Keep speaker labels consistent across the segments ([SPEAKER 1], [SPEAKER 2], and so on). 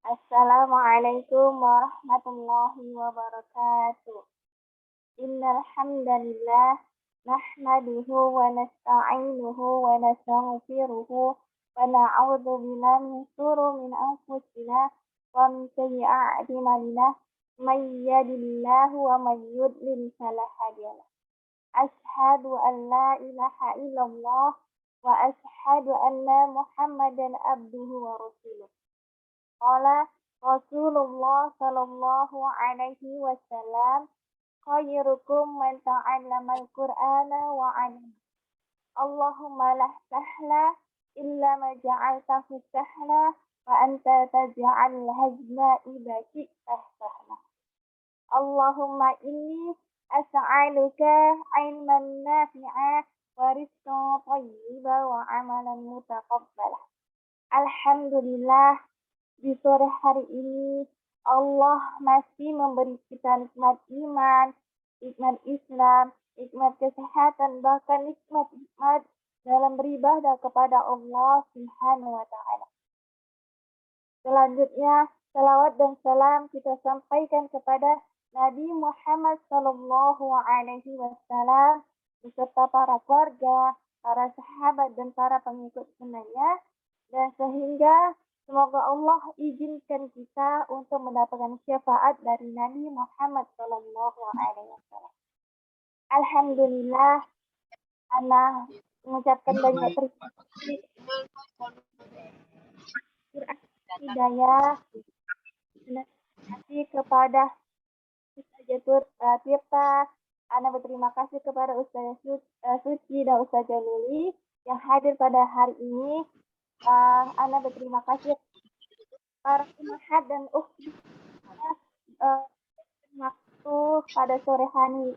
[SPEAKER 1] Assalamualaikum warahmatullahi wabarakatuh. Innal hamdalillah nahmaduhu wa nasta'inuhu wa nastaghfiruhu wa na'udzu billahi min shururi anfusina wa min sayyi'ati a'malina may yahdihillahu wa may yudlil fala hadiyalah. Asyhadu an la ilaha illallah wa asyhadu anna Muhammadan abduhu wa rasuluh. Qala Rasulullah sallallahu alaihi wasallam khairukum man ta'allama al-Qur'ana wa 'allama. Allahumma la sahla illa ma ja'altahu sahla wa anta taj'al hazna idza syi'ta sahla. Allahumma inni as'aluka 'ilman nafi'a wa rizqan thayyiban wa 'amalan mutaqabbalah. Alhamdulillah, di sore hari ini Allah masih memberi kita nikmat iman, nikmat Islam, nikmat kesehatan, bahkan nikmat-nikmat dalam beribadah kepada Allah Subhanahu wa Ta'ala. Selanjutnya, salawat dan salam kita sampaikan kepada Nabi Muhammad Sallallahu Alaihi Wasallam beserta para keluarga, para sahabat dan para pengikut sunnahnya, dan sehingga semoga Allah izinkan kita untuk mendapatkan syafaat dari Nabi Muhammad Sallallahu Alaihi Wasallam. Alhamdulillah, ana mengucapkan banyak terima hidayah kepada Ustaz Tirta. Ana berterima kasih kepada Ustaz Suci dan Ustaz Jaluli yang hadir pada hari ini. Ana berterima kasih para umahat dan waktu pada sore hari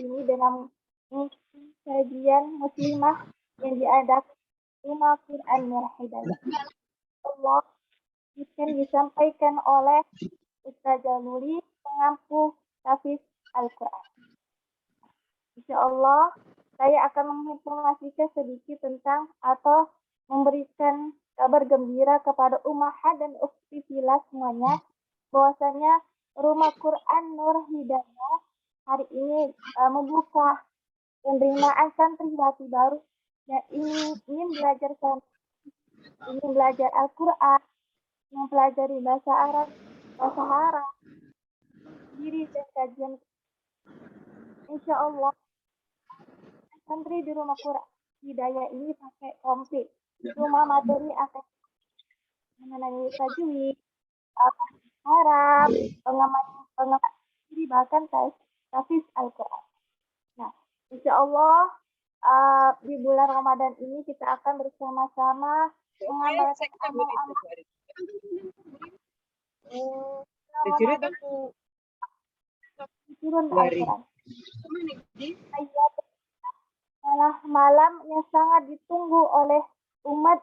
[SPEAKER 1] ini dengan kajian muslimah yang diadakan Rumah Quran Nur Hidayah. Allah akan disampaikan oleh Ustaz Jaluli pengampu tahfiz Al-Quran. Insyaallah saya akan menginformasikan sedikit tentang atau memberikan kabar gembira kepada umahat dan ukhti fillah semuanya bahwasanya Rumah Quran Nur Hidayah hari ini membuka penerimaan santri baru yang ingin belajar Al-Quran, mempelajari bahasa Arab, diri dan kajian. Insyaallah santri di Rumah Quran Hidayah ini pakai komplit. Cuma materi akan mengenai tajwid, Arab, pengamat diri, bahkan tahfiz Al-Quran. Nah, insyaallah di bulan Ramadan ini kita akan bersama-sama mengamalkan amal-amal Ramadan turun Al-Quran. Adalah malam yang sangat ditunggu oleh umat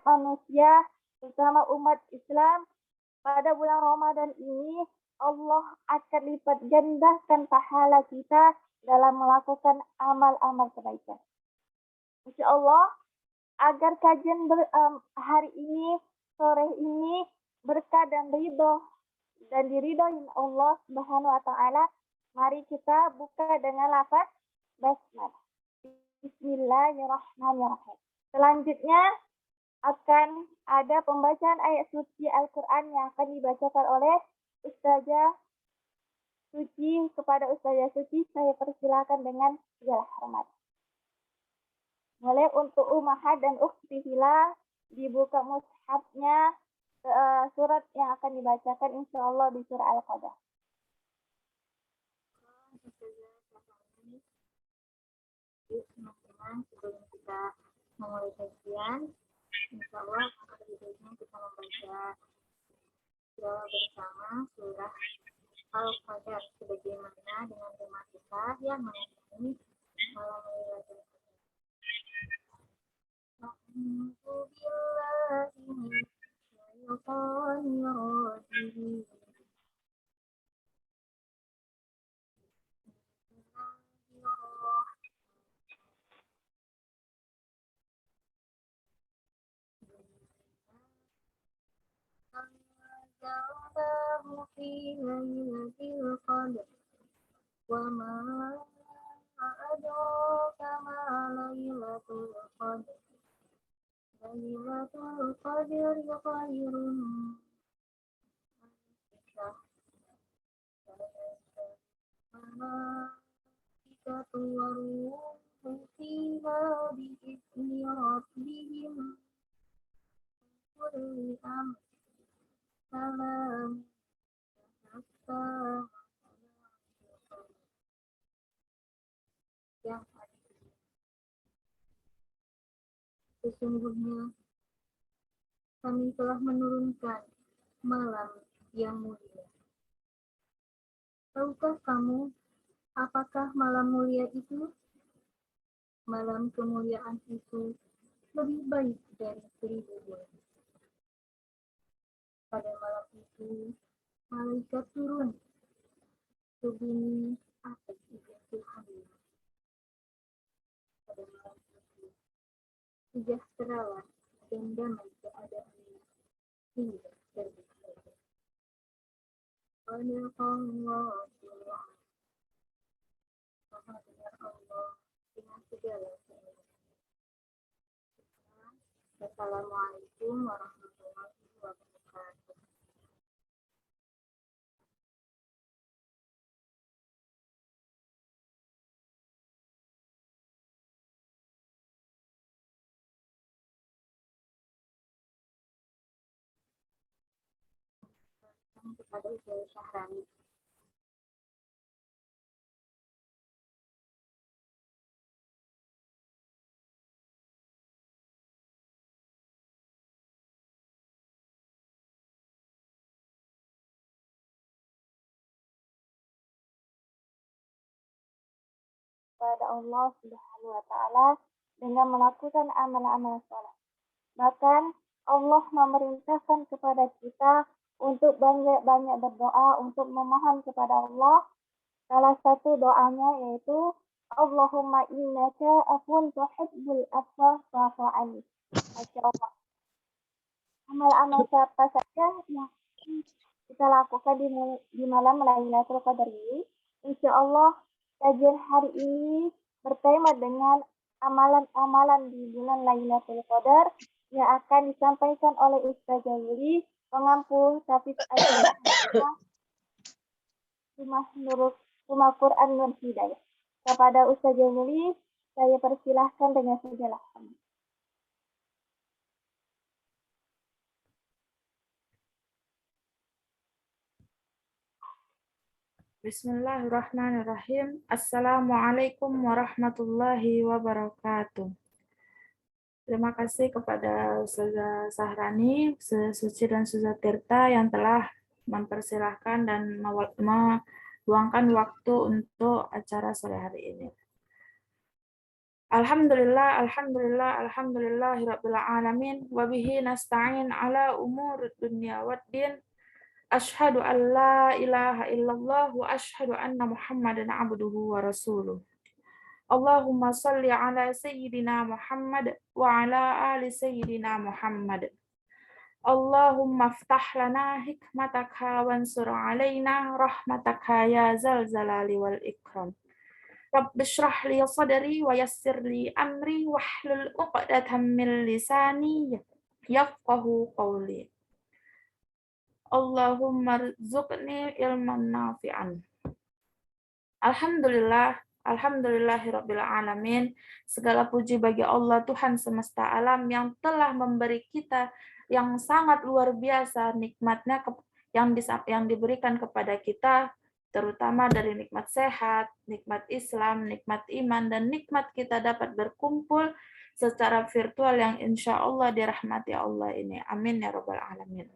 [SPEAKER 1] manusia, terutama umat Islam. Pada bulan Ramadan ini Allah akan lipat gandakan pahala kita dalam melakukan amal-amal kebaikan. Insyaallah agar kajian hari ini, sore ini berkah dan ridho dan diridhoi Allah Subhanahu wa Ta'ala, mari kita buka dengan lafaz basmalah. Bismillahirrahmanirrahim. Selanjutnya akan ada pembacaan ayat suci Al-Quran yang akan dibacakan oleh Ustazah Suci. Kepada Ustazah Suci saya persilakan dengan segala hormat. Mulai untuk umahat dan ukhti fillah dibuka mushafnya, surat yang akan dibacakan insyaallah di surah Al-Qadr. Teman-teman, sebelum kita memulai kajian, insyaallah lebih baiknya kita membaca doa bersama surah Al-Qadr sebagaimana dengan tema kita yang mengenai malam Lailatul Qadar. A'udzu billahi minasyaitonir rajim.
[SPEAKER 2] أنزلناه في ليلة القدر وما أدراك ما ليلة القدر ليلة القدر خير من شهر الملائكة والروح فيها بإذن ربهم كل أمر سلام حتى yang sesungguhnya kami telah menurunkan malam yang mulia. Tahukah kamu apakah malam mulia itu? Malam kemuliaan itu lebih baik dari 1000 bulan. Pada malam itu, malaikat turun ke bumi atas izin Tuhan. Pada malam itu, sejahteralah dan damai keadaannya hingga terbit fajar. Sadaqallahu Maha benar Allah dengan segala sesuatu. Assalamualaikum warahmatullahi wabarakatuh. Kepada Ustaz Syahrani.
[SPEAKER 1] Kepada Allah Subhanahu wa Ta'ala dengan melakukan amal-amal saleh. Bahkan Allah memerintahkan kepada kita untuk banyak-banyak berdoa untuk memohon kepada Allah. Salah satu doanya yaitu Allahumma innaka afun tuhibbul afwa fa'fu anni. Masya Allah. Amal-amal siapa saja yang kita lakukan di malam Lailatul Qadar ini, insya Allah kajian hari ini bertema dengan amalan-amalan di bulan Lailatul Qadar yang akan disampaikan oleh Ustaz Jawili, pengampu Tafsir Al-Quran Rumah Quran Nur Hidayah. Kepada Ustaz Jawili, saya persilahkan dengan segala hormat.
[SPEAKER 3] Bismillahirrahmanirrahim. Assalamualaikum warahmatullahi wabarakatuh. Terima kasih kepada Ustazah Sahrani, Suci dan Ustazah Tirta yang telah mempersilahkan dan meluangkan waktu untuk acara sore hari ini. Alhamdulillah, alhamdulillahirabbil alamin wa bihi nasta'in ala umurid dunya waddin. Asyhadu an la ilaha illallah wa asyhadu anna Muhammadan abduhu wa rasuluh. Allahumma salli ala sayyidina Muhammad wa ala ali sayyidina Muhammad. Allahumma aftah lana hikmataka wansur alaina rahmataka ya zal jalali wal ikram. Rabbi shrah li sadri wa yassir li amri wahlul 'uqdatam min lisani yafqahu qawli. Allahumma rzuqni ilman nafi'an. Alhamdulillahirabbil alamin. Segala puji bagi Allah Tuhan semesta alam yang telah memberi kita yang sangat luar biasa nikmatnya yang diberikan kepada kita, terutama dari nikmat sehat, nikmat Islam, nikmat iman, dan nikmat kita dapat berkumpul secara virtual yang insya Allah dirahmati Allah ini. Amin ya rabbal alamin.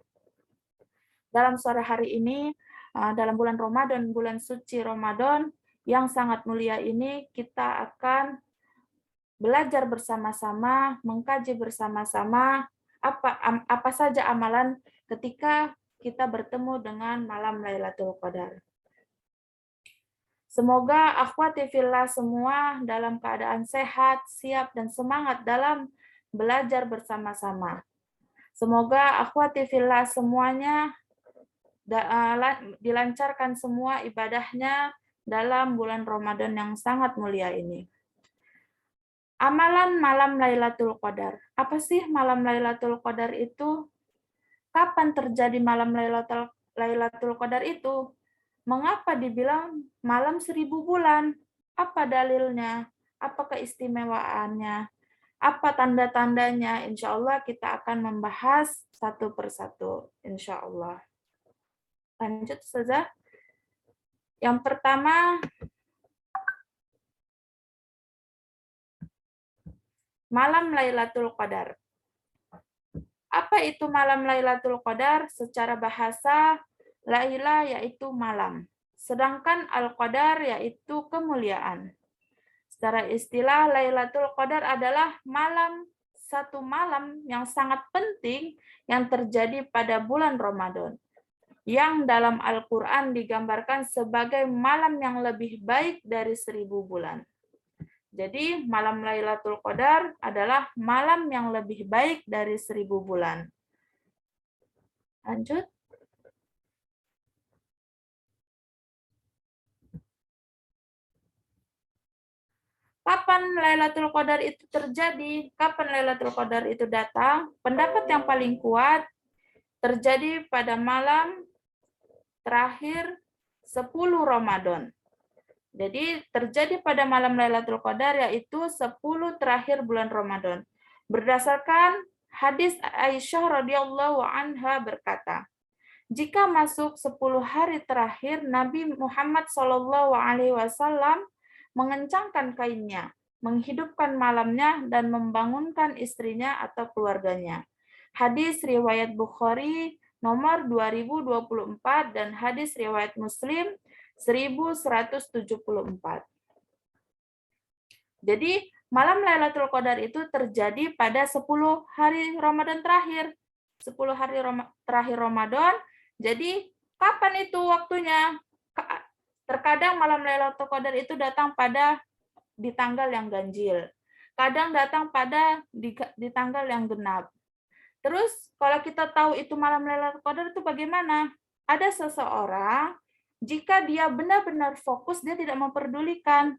[SPEAKER 3] Dalam sore hari ini, dalam bulan Ramadan, bulan suci Ramadan yang sangat mulia ini, kita akan belajar bersama-sama, mengkaji bersama-sama apa saja amalan ketika kita bertemu dengan malam Lailatul Qadar. Semoga akhwati fillah semua dalam keadaan sehat, siap, dan semangat dalam belajar bersama-sama. Semoga akhwati fillah semuanya dilancarkan semua ibadahnya dalam bulan Ramadan yang sangat mulia ini. Amalan malam Lailatul Qadar. Apa sih malam Lailatul Qadar itu? Kapan terjadi malam Lailatul Qadar itu? Mengapa dibilang malam 1000 bulan? Apa dalilnya? Apa keistimewaannya? Apa tanda-tandanya? Insya Allah kita akan membahas satu persatu. Insya Allah. Lanjut saja. Yang pertama, malam Lailatul Qadar. Apa itu malam Lailatul Qadar? Secara bahasa, Laila yaitu malam. Sedangkan Al-Qadar yaitu kemuliaan. Secara istilah, Lailatul Qadar adalah satu malam yang sangat penting yang terjadi pada bulan Ramadan, yang dalam Al-Quran digambarkan sebagai malam yang lebih baik dari 1000 bulan. Jadi malam Lailatul Qadar adalah malam yang lebih baik dari 1000 bulan. Lanjut. Kapan Lailatul Qadar itu terjadi? Kapan Lailatul Qadar itu datang? Pendapat yang paling kuat terjadi pada malam terakhir 10 Ramadan. Jadi terjadi pada malam Lailatul Qadar yaitu 10 terakhir bulan Ramadan. Berdasarkan hadis Aisyah radhiyallahu anha berkata, jika masuk 10 hari terakhir, Nabi Muhammad SAW mengencangkan kainnya, menghidupkan malamnya, dan membangunkan istrinya atau keluarganya. Hadis riwayat Bukhari nomor 2024 dan hadis riwayat Muslim 1174. Jadi, malam Lailatul Qadar itu terjadi pada 10 hari Ramadan terakhir. 10 hari terakhir Ramadan. Jadi, kapan itu waktunya? Terkadang malam Lailatul Qadar itu datang di tanggal yang ganjil. Kadang datang di tanggal yang genap. Terus, kalau kita tahu itu malam Lailatul Qadar itu bagaimana? Ada seseorang, jika dia benar-benar fokus, dia tidak memperdulikan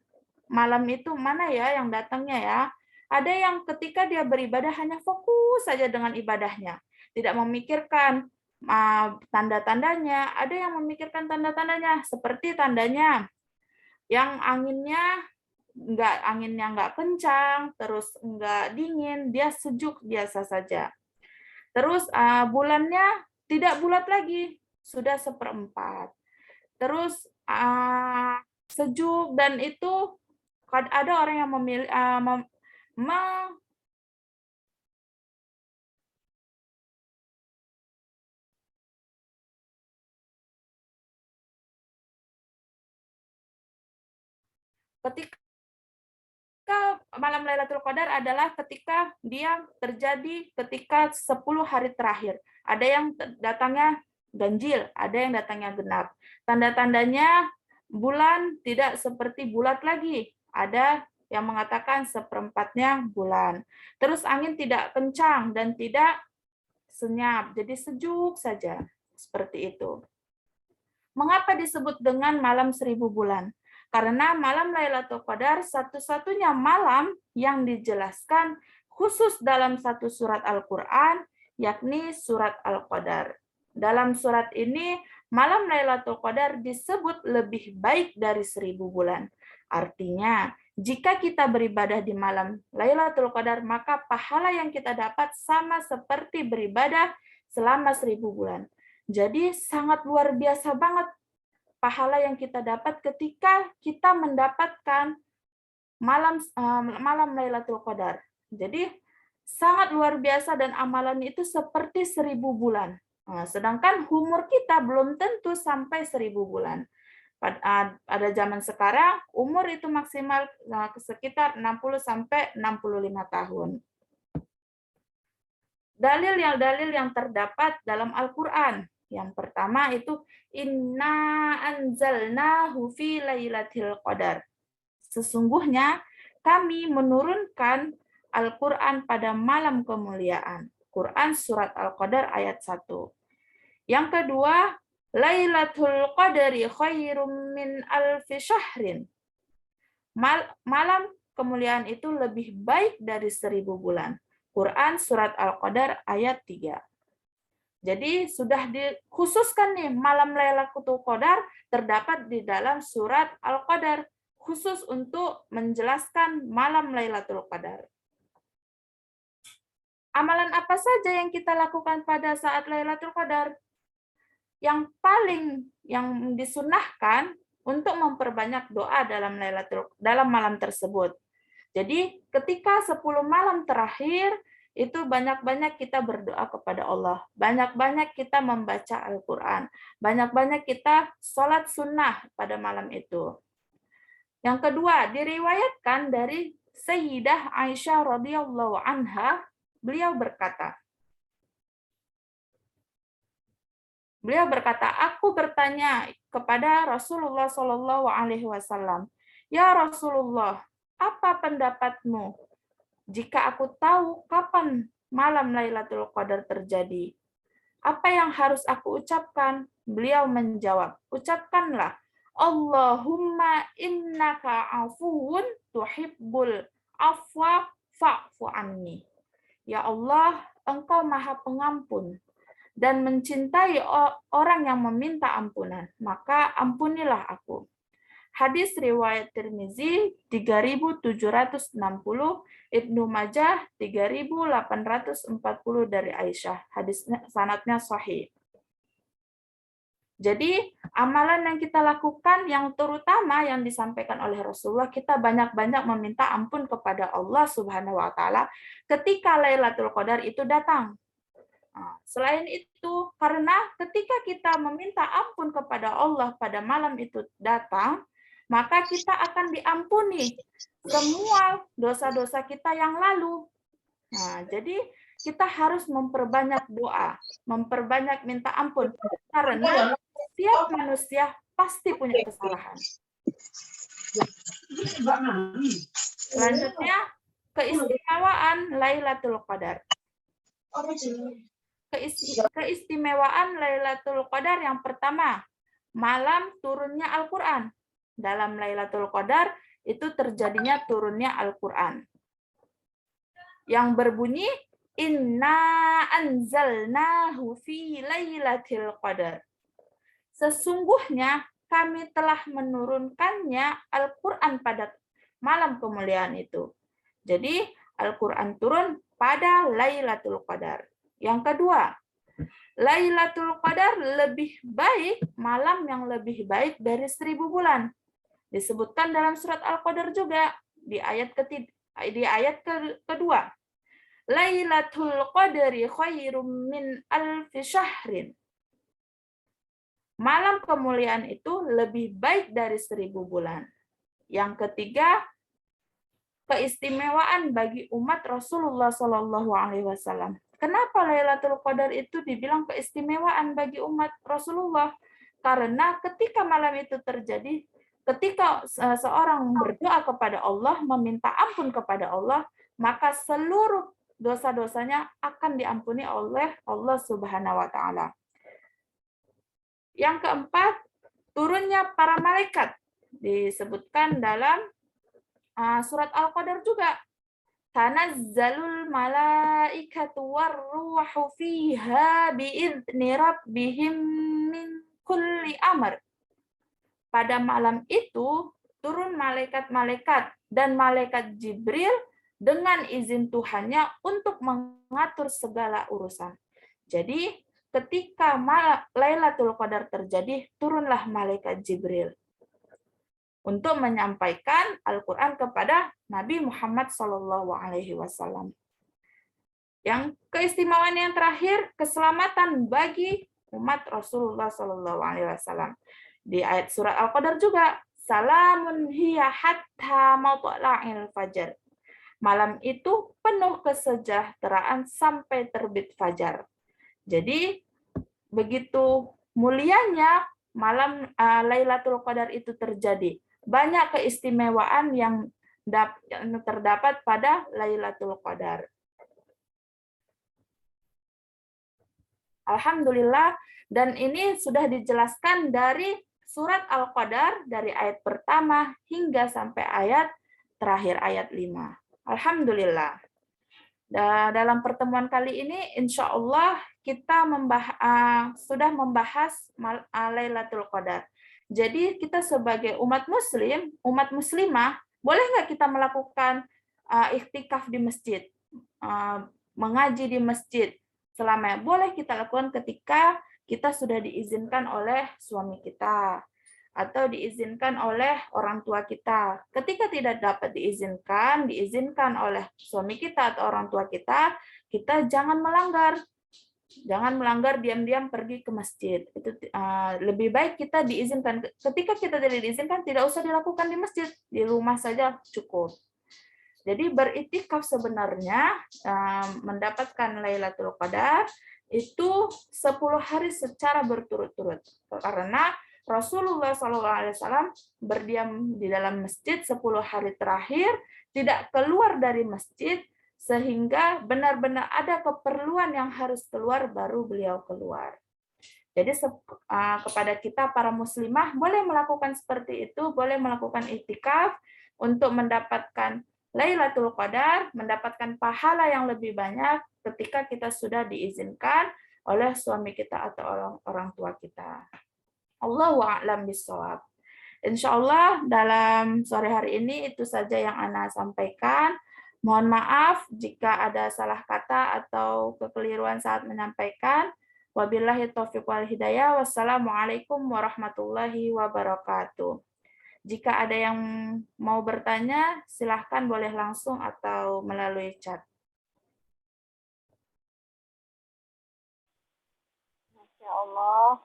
[SPEAKER 3] malam itu mana ya yang datangnya ya. Ada yang ketika dia beribadah hanya fokus saja dengan ibadahnya, tidak memikirkan tanda-tandanya. Ada yang memikirkan tanda-tandanya, seperti tandanya yang anginnya nggak kencang, terus nggak dingin, dia sejuk biasa saja. Terus bulannya tidak bulat lagi, sudah 1/4. Terus sejuk, dan itu ada orang yang memilih ketika malam Lailatul Qadar adalah ketika dia terjadi ketika 10 hari terakhir. Ada yang datangnya ganjil, ada yang datangnya genap. Tanda-tandanya bulan tidak seperti bulat lagi. Ada yang mengatakan 1/4-nya bulan. Terus angin tidak kencang dan tidak senyap, jadi sejuk saja. Seperti itu. Mengapa disebut dengan malam 1000 bulan? Karena malam Lailatul Qadar satu-satunya malam yang dijelaskan khusus dalam satu surat Al-Quran, yakni surat Al-Qadar. Dalam surat ini, malam Lailatul Qadar disebut lebih baik dari 1000 bulan. Artinya, jika kita beribadah di malam Lailatul Qadar, maka pahala yang kita dapat sama seperti beribadah selama 1000 bulan. Jadi sangat luar biasa banget pahala yang kita dapat ketika kita mendapatkan malam Lailatul Qadar. Jadi sangat luar biasa dan amalan itu seperti 1000 bulan. Sedangkan umur kita belum tentu sampai 1000 bulan. Pada zaman sekarang umur itu maksimal sekitar 60 sampai 65 tahun. Dalil yang terdapat dalam Al-Qur'an. Yang pertama itu inna anzalnahu fi lailatul qadar. Sesungguhnya kami menurunkan Al-Qur'an pada malam kemuliaan. Quran surat Al-Qadar ayat 1. Yang kedua, Lailatul Qadri khairum min alfi syahrin. Malam kemuliaan itu lebih baik dari 1000 bulan. Quran surat Al-Qadar ayat 3. Jadi sudah dikhususkan nih malam Lailatul Qadar terdapat di dalam surat Al-Qadar khusus untuk menjelaskan malam Lailatul Qadar. Amalan apa saja yang kita lakukan pada saat Lailatul Qadar? Yang disunahkan untuk memperbanyak doa dalam malam tersebut. Jadi ketika 10 malam terakhir itu banyak-banyak kita berdoa kepada Allah, banyak-banyak kita membaca Al-Quran, banyak-banyak kita sholat sunnah pada malam itu. Yang kedua, diriwayatkan dari Sayyidah Aisyah radhiyallahu anha, beliau berkata, aku bertanya kepada Rasulullah Shallallahu Alaihi Wasallam, ya Rasulullah, apa pendapatmu jika aku tahu kapan malam Lailatul Qadar terjadi? Apa yang harus aku ucapkan? Beliau menjawab, ucapkanlah, Allahumma innaka afuwun tuhibbul afwa fa'fu anni. Ya Allah, Engkau Maha Pengampun dan mencintai orang yang meminta ampunan, maka ampunilah aku. Hadis riwayat Tirmizi 3760, Ibnu Majah 3840 dari Aisyah. Hadis sanadnya sahih. Jadi amalan yang kita lakukan yang terutama yang disampaikan oleh Rasulullah, kita banyak-banyak meminta ampun kepada Allah Subhanahu wa taala ketika Lailatul Qadar itu datang. Selain itu, karena ketika kita meminta ampun kepada Allah pada malam itu datang, maka kita akan diampuni semua dosa-dosa kita yang lalu. Nah, jadi kita harus memperbanyak doa, memperbanyak minta ampun, karena setiap manusia pasti punya kesalahan. Selanjutnya, keistimewaan Lailatul Qadar. Keistimewaan Lailatul Qadar yang pertama, malam turunnya Al-Quran. Dalam Lailatul Qadar itu terjadinya turunnya Al-Quran. Yang berbunyi, Inna anzalnahu fi Lailatul Qadar. Sesungguhnya kami telah menurunkannya Al-Quran pada malam kemuliaan itu. Jadi Al-Quran turun pada Lailatul Qadar. Yang kedua, Lailatul Qadar lebih baik, malam yang lebih baik dari 1000 bulan. Disebutkan dalam surat Al-Qadar juga di ayat kedua. Lailatul Qadri khairum min alfi syahrin. Malam kemuliaan itu lebih baik dari 1000 bulan. Yang ketiga, keistimewaan bagi umat Rasulullah Shallallahu Alaihi Wasallam. Kenapa Lailatul Qadar itu dibilang keistimewaan bagi umat Rasulullah? Karena ketika malam itu terjadi, ketika seorang berdoa kepada Allah, meminta ampun kepada Allah, maka seluruh dosa-dosanya akan diampuni oleh Allah Subhanahu wa taala. Yang keempat, turunnya para malaikat. Disebutkan dalam surat Al-Qadar juga. Tanazzalul malaikatu warruhu fiha bi'izni rabbihim min kulli amr. Pada malam itu turun malaikat-malaikat dan malaikat Jibril dengan izin Tuhannya untuk mengatur segala urusan. Jadi ketika Lailatul Qadar terjadi, turunlah malaikat Jibril untuk menyampaikan Al-Quran kepada Nabi Muhammad SAW. Yang keistimewaan yang terakhir, keselamatan bagi umat Rasulullah SAW. Di ayat surat Al-Qadar juga, Salamun hiya hatta matla'il fajar. Malam itu penuh kesejahteraan sampai terbit fajar. Jadi, begitu mulianya malam Lailatul Qadar itu terjadi. Banyak keistimewaan yang terdapat pada Lailatul Qadar. Alhamdulillah, dan ini sudah dijelaskan dari surat Al-Qadar dari ayat pertama hingga sampai ayat terakhir, ayat 5. Alhamdulillah. Dalam pertemuan kali ini, insya Allah kita sudah membahas Lailatul Qadar. Jadi kita sebagai umat muslim, umat muslimah, boleh nggak kita melakukan iktikaf di masjid, mengaji di masjid selama boleh kita lakukan ketika kita sudah diizinkan oleh suami kita atau diizinkan oleh orang tua kita. Ketika tidak dapat diizinkan oleh suami kita atau orang tua kita jangan melanggar. Jangan melanggar diam-diam pergi ke masjid. Itu lebih baik kita diizinkan. Ketika kita tidak diizinkan, tidak usah dilakukan di masjid, di rumah saja cukup. Jadi beriktikaf sebenarnya mendapatkan Lailatul Qadar itu 10 hari secara berturut-turut. Karena Rasulullah SAW berdiam di dalam masjid 10 hari terakhir, tidak keluar dari masjid, sehingga benar-benar ada keperluan yang harus keluar, baru beliau keluar. Jadi kepada kita para muslimah, boleh melakukan seperti itu, boleh melakukan iktikaf untuk mendapatkan Lailatul Qadar, mendapatkan pahala yang lebih banyak ketika kita sudah diizinkan oleh suami kita atau orang tua kita. Allahu a'lam bishawab. Insyaallah dalam sore hari ini itu saja yang Ana sampaikan. Mohon maaf jika ada salah kata atau kekeliruan saat menyampaikan. Wabillahi taufiq wal hidayah. Wassalamualaikum warahmatullahi wabarakatuh. Jika ada yang mau bertanya, silahkan boleh langsung atau melalui chat.
[SPEAKER 1] Masya Allah.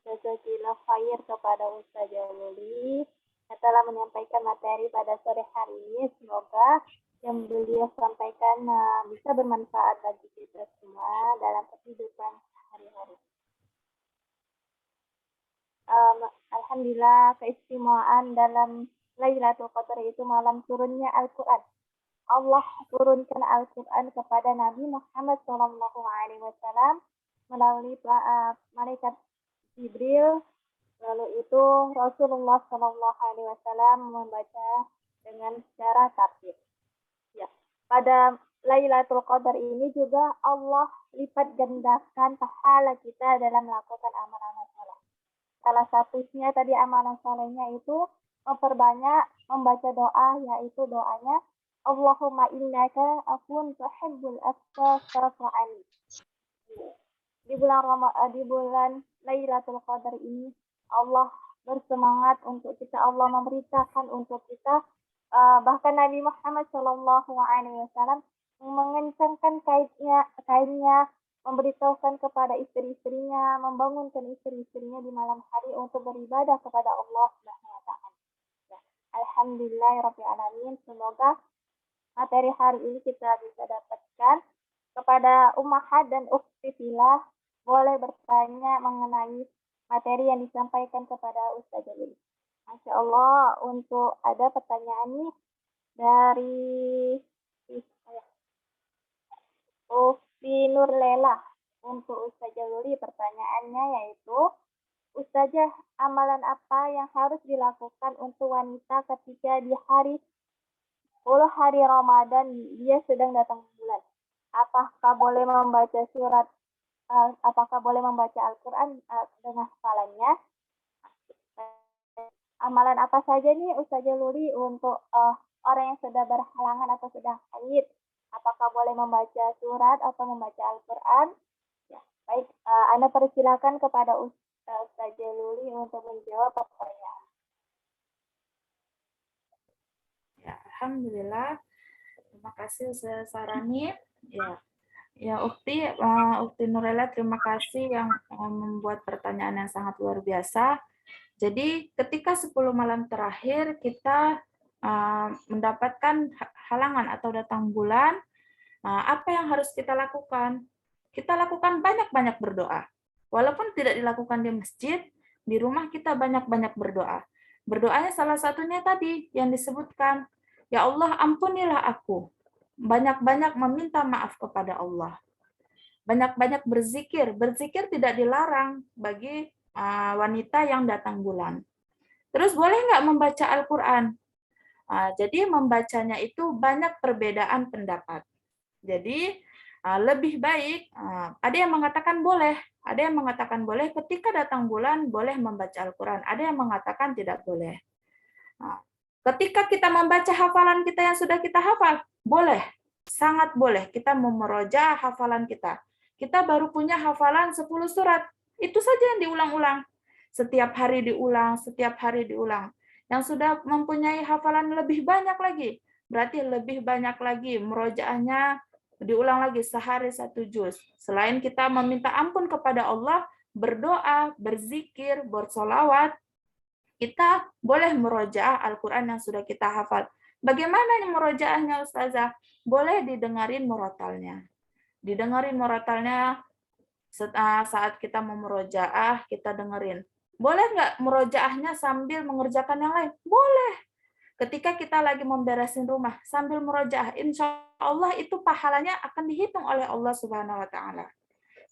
[SPEAKER 1] Jazakallah khair kepada Ustaz Jaluli yang telah menyampaikan materi pada sore hari ini. Semoga yang beliau sampaikan bisa bermanfaat bagi kita semua dalam kehidupan hari-hari. Alhamdulillah, keistimewaan dalam Lailatul Qadar itu malam turunnya Al-Quran. Allah turunkan Al-Quran kepada Nabi Muhammad SAW melalui malaikat Jibril. Lalu itu Rasulullah SAW membaca dengan secara tartib. Ya, pada Lailatul Qadar ini juga Allah lipat gandakan pahala kita dalam melakukan amalan saleh. Salah satunya tadi amalan salehnya itu memperbanyak membaca doa, yaitu doanya Allahumma innaka afuwun tuhibbul afwa fa'fu anni. Di bulan Lailatul Qadar ini Allah bersemangat untuk kita, Allah memberitakan untuk kita, bahkan Nabi Muhammad SAW mengencangkan kainnya, memberitahukan kepada istri-istrinya, membangunkan istri-istrinya di malam hari untuk beribadah kepada Allah Subhanahu wa taala. Alhamdulillahirabbil alamin. Semoga materi hari ini kita bisa dapatkan. Kepada ummahat dan ukhti fillah, boleh bertanya mengenai materi yang disampaikan kepada Ustaz Jalil. Masya Allah, untuk ada pertanyaan nih dari Ufi Nurlela. Untuk Ustaz Jaluli, pertanyaannya yaitu, Ustazah, amalan apa yang harus dilakukan untuk wanita ketika di hari 10 hari Ramadan dia sedang datang bulan? Apakah boleh membaca Al-Quran dengan hafalannya? Amalan apa saja nih Ustaz Jaluli untuk orang yang sudah berhalangan atau sedang haid? Apakah boleh membaca surat atau membaca Al-Quran? Ya, baik, Anda persilakan kepada Ustaz Jaluli untuk menjawab pertanyaan.
[SPEAKER 3] Ya, alhamdulillah. Terima kasih Ustaz Sarani. Ya, Ukti Nurela, terima kasih yang membuat pertanyaan yang sangat luar biasa. Jadi ketika 10 malam terakhir kita mendapatkan halangan atau datang bulan, apa yang harus kita lakukan? Kita lakukan banyak-banyak berdoa. Walaupun tidak dilakukan di masjid, di rumah kita banyak-banyak berdoa. Berdoanya salah satunya tadi yang disebutkan, ya Allah ampunilah aku. Banyak-banyak meminta maaf kepada Allah. banyak-banyak berzikir. Berzikir tidak dilarang bagi wanita yang datang bulan. Terus boleh nggak membaca Al-Quran? Jadi membacanya itu banyak perbedaan pendapat. Jadi lebih baik, ada yang mengatakan boleh, ada yang mengatakan boleh ketika datang bulan boleh membaca Al-Quran, ada yang mengatakan tidak boleh. Ketika kita membaca hafalan kita yang sudah kita hafal, boleh, sangat boleh kita memurojaah hafalan kita. Kita baru punya hafalan 10 surat, itu saja yang diulang-ulang. Setiap hari diulang, setiap hari diulang. Yang sudah mempunyai hafalan lebih banyak lagi, berarti lebih banyak lagi murojaahnya, diulang lagi sehari 1 juz. Selain kita meminta ampun kepada Allah, berdoa, berzikir, bersolawat, kita boleh murojaah Al-Quran yang sudah kita hafal. Bagaimana murojaahnya, Ustazah? Boleh didengarin murotalnya. Didengarin murotalnya saat kita memurojaah, kita dengerin. Boleh nggak murojaahnya sambil mengerjakan yang lain? Boleh. Ketika kita lagi memberesin rumah, sambil murojaah, insya Allah itu pahalanya akan dihitung oleh Allah Subhanahu wa Ta'ala.